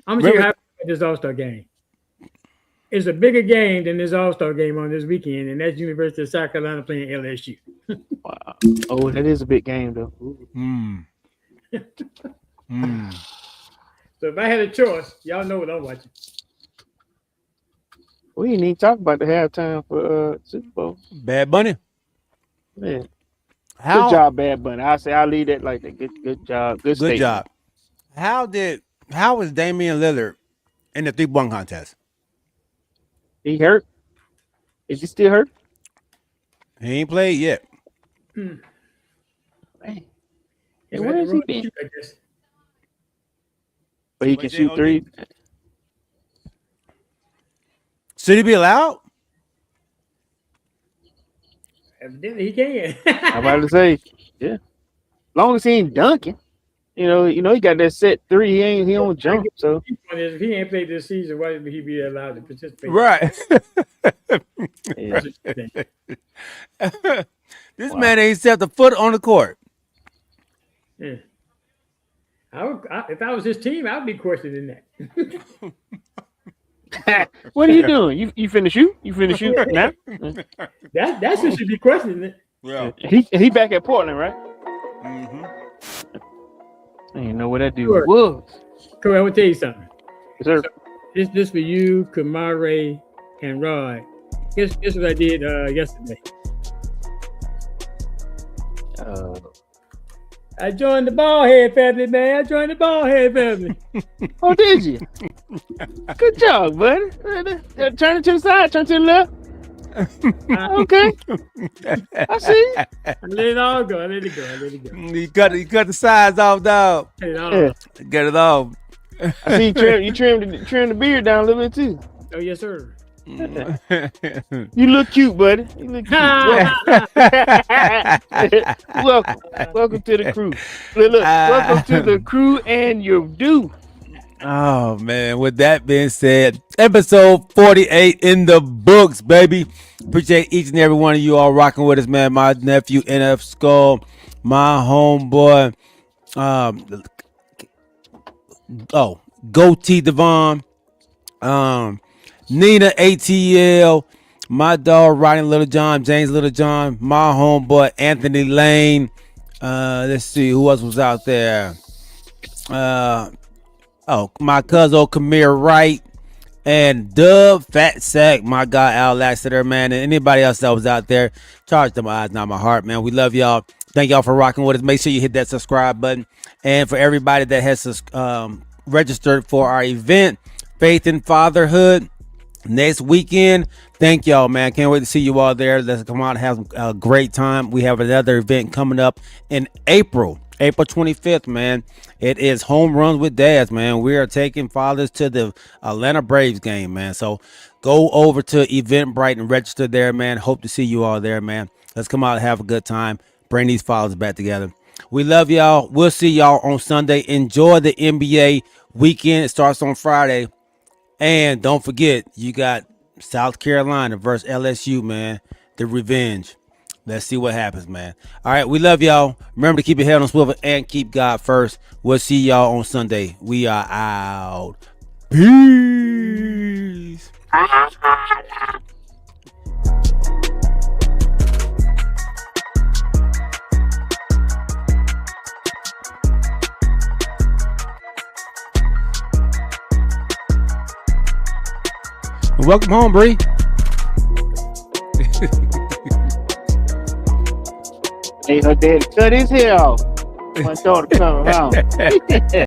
gonna tell you how this All-Star game. It's a bigger game than this All-Star game on this weekend, and that's University of South Carolina playing LSU. Wow. Oh, that is a big game though. So if I had a choice, y'all know what I'm watching. We didn't even talk about the halftime for Super Bowl. Bad Bunny. Man, How good job, Bad Bunny. I'll leave that like that. Good job. Good Good statement. job. How was Damian Lillard in the 3-point contest? He hurt? Is he still hurt? He ain't played yet. Man. He Hey, had where to is he run been? shoot, I guess. But he can shoot three. Should he be allowed? Evidently, he can. I'm about to say, yeah. Long as he ain't dunking, he got that set three. He don't jump. So The point is, if he ain't played this season, why would he be allowed to participate? Right. yeah. This man ain't stepped a foot on the court. Yeah. If I was his team, I'd be questioning that. What are you doing? You finna shoot? You finna shoot now? That's who should be questioning it. Yeah. He back at Portland, right? Mm-hmm. I didn't know what that dude Sure. was. Corey, I will tell you something. Yes, sir. This for you, Kamare, and Rod. Guess what I did yesterday. I joined the Ballhead family, man. I joined the Ballhead family. Oh, did you? Good job, buddy. Turn it to the side. Turn to the left. Okay. I see. I let it all go. I let it go. You cut the sides off, dog. Let it all Yeah. Get it off. I see you trim the beard down a little bit too. Oh, yes, sir. You look cute, buddy. You look cute. Welcome to the crew. Look, welcome to the crew and your due. Oh man, with that being said, episode 48 in the books, baby. Appreciate each and every one of you all rocking with us, man. My nephew NF Skull, my homeboy, Goatee Devon, Nina ATL, my dog Riding Little John, James Little John, my homeboy Anthony Lane. Let's see who else was out there. My cousin Kamir Wright and Dub Fat Sack, my guy Al Lassiter, man, and anybody else that was out there. Charge to my eyes, not my heart, man. We love y'all. Thank y'all for rocking with us. Make sure you hit that subscribe button. And for everybody that has registered for our event, Faith in Fatherhood, next weekend, thank y'all, man. Can't wait to see you all there. Let's come out and have a great time. We have another event coming up in April 25th, man. It is Home Runs with Dads, man. We are taking fathers to the Atlanta Braves game, man. So go over to Eventbrite and register there, man. Hope to see you all there, man. Let's come out and have a good time. Bring these fathers back together. We love y'all. We'll see y'all on Sunday. Enjoy the NBA weekend. It starts on Friday. And don't forget, you got South Carolina versus LSU, man. The revenge. Let's see what happens, man. All right, we love y'all. Remember to keep your head on swivel and keep God first. We'll see y'all on Sunday. We are out. Peace. Welcome home, Bree. Hey, her daddy cut his hair off. My daughter coming home.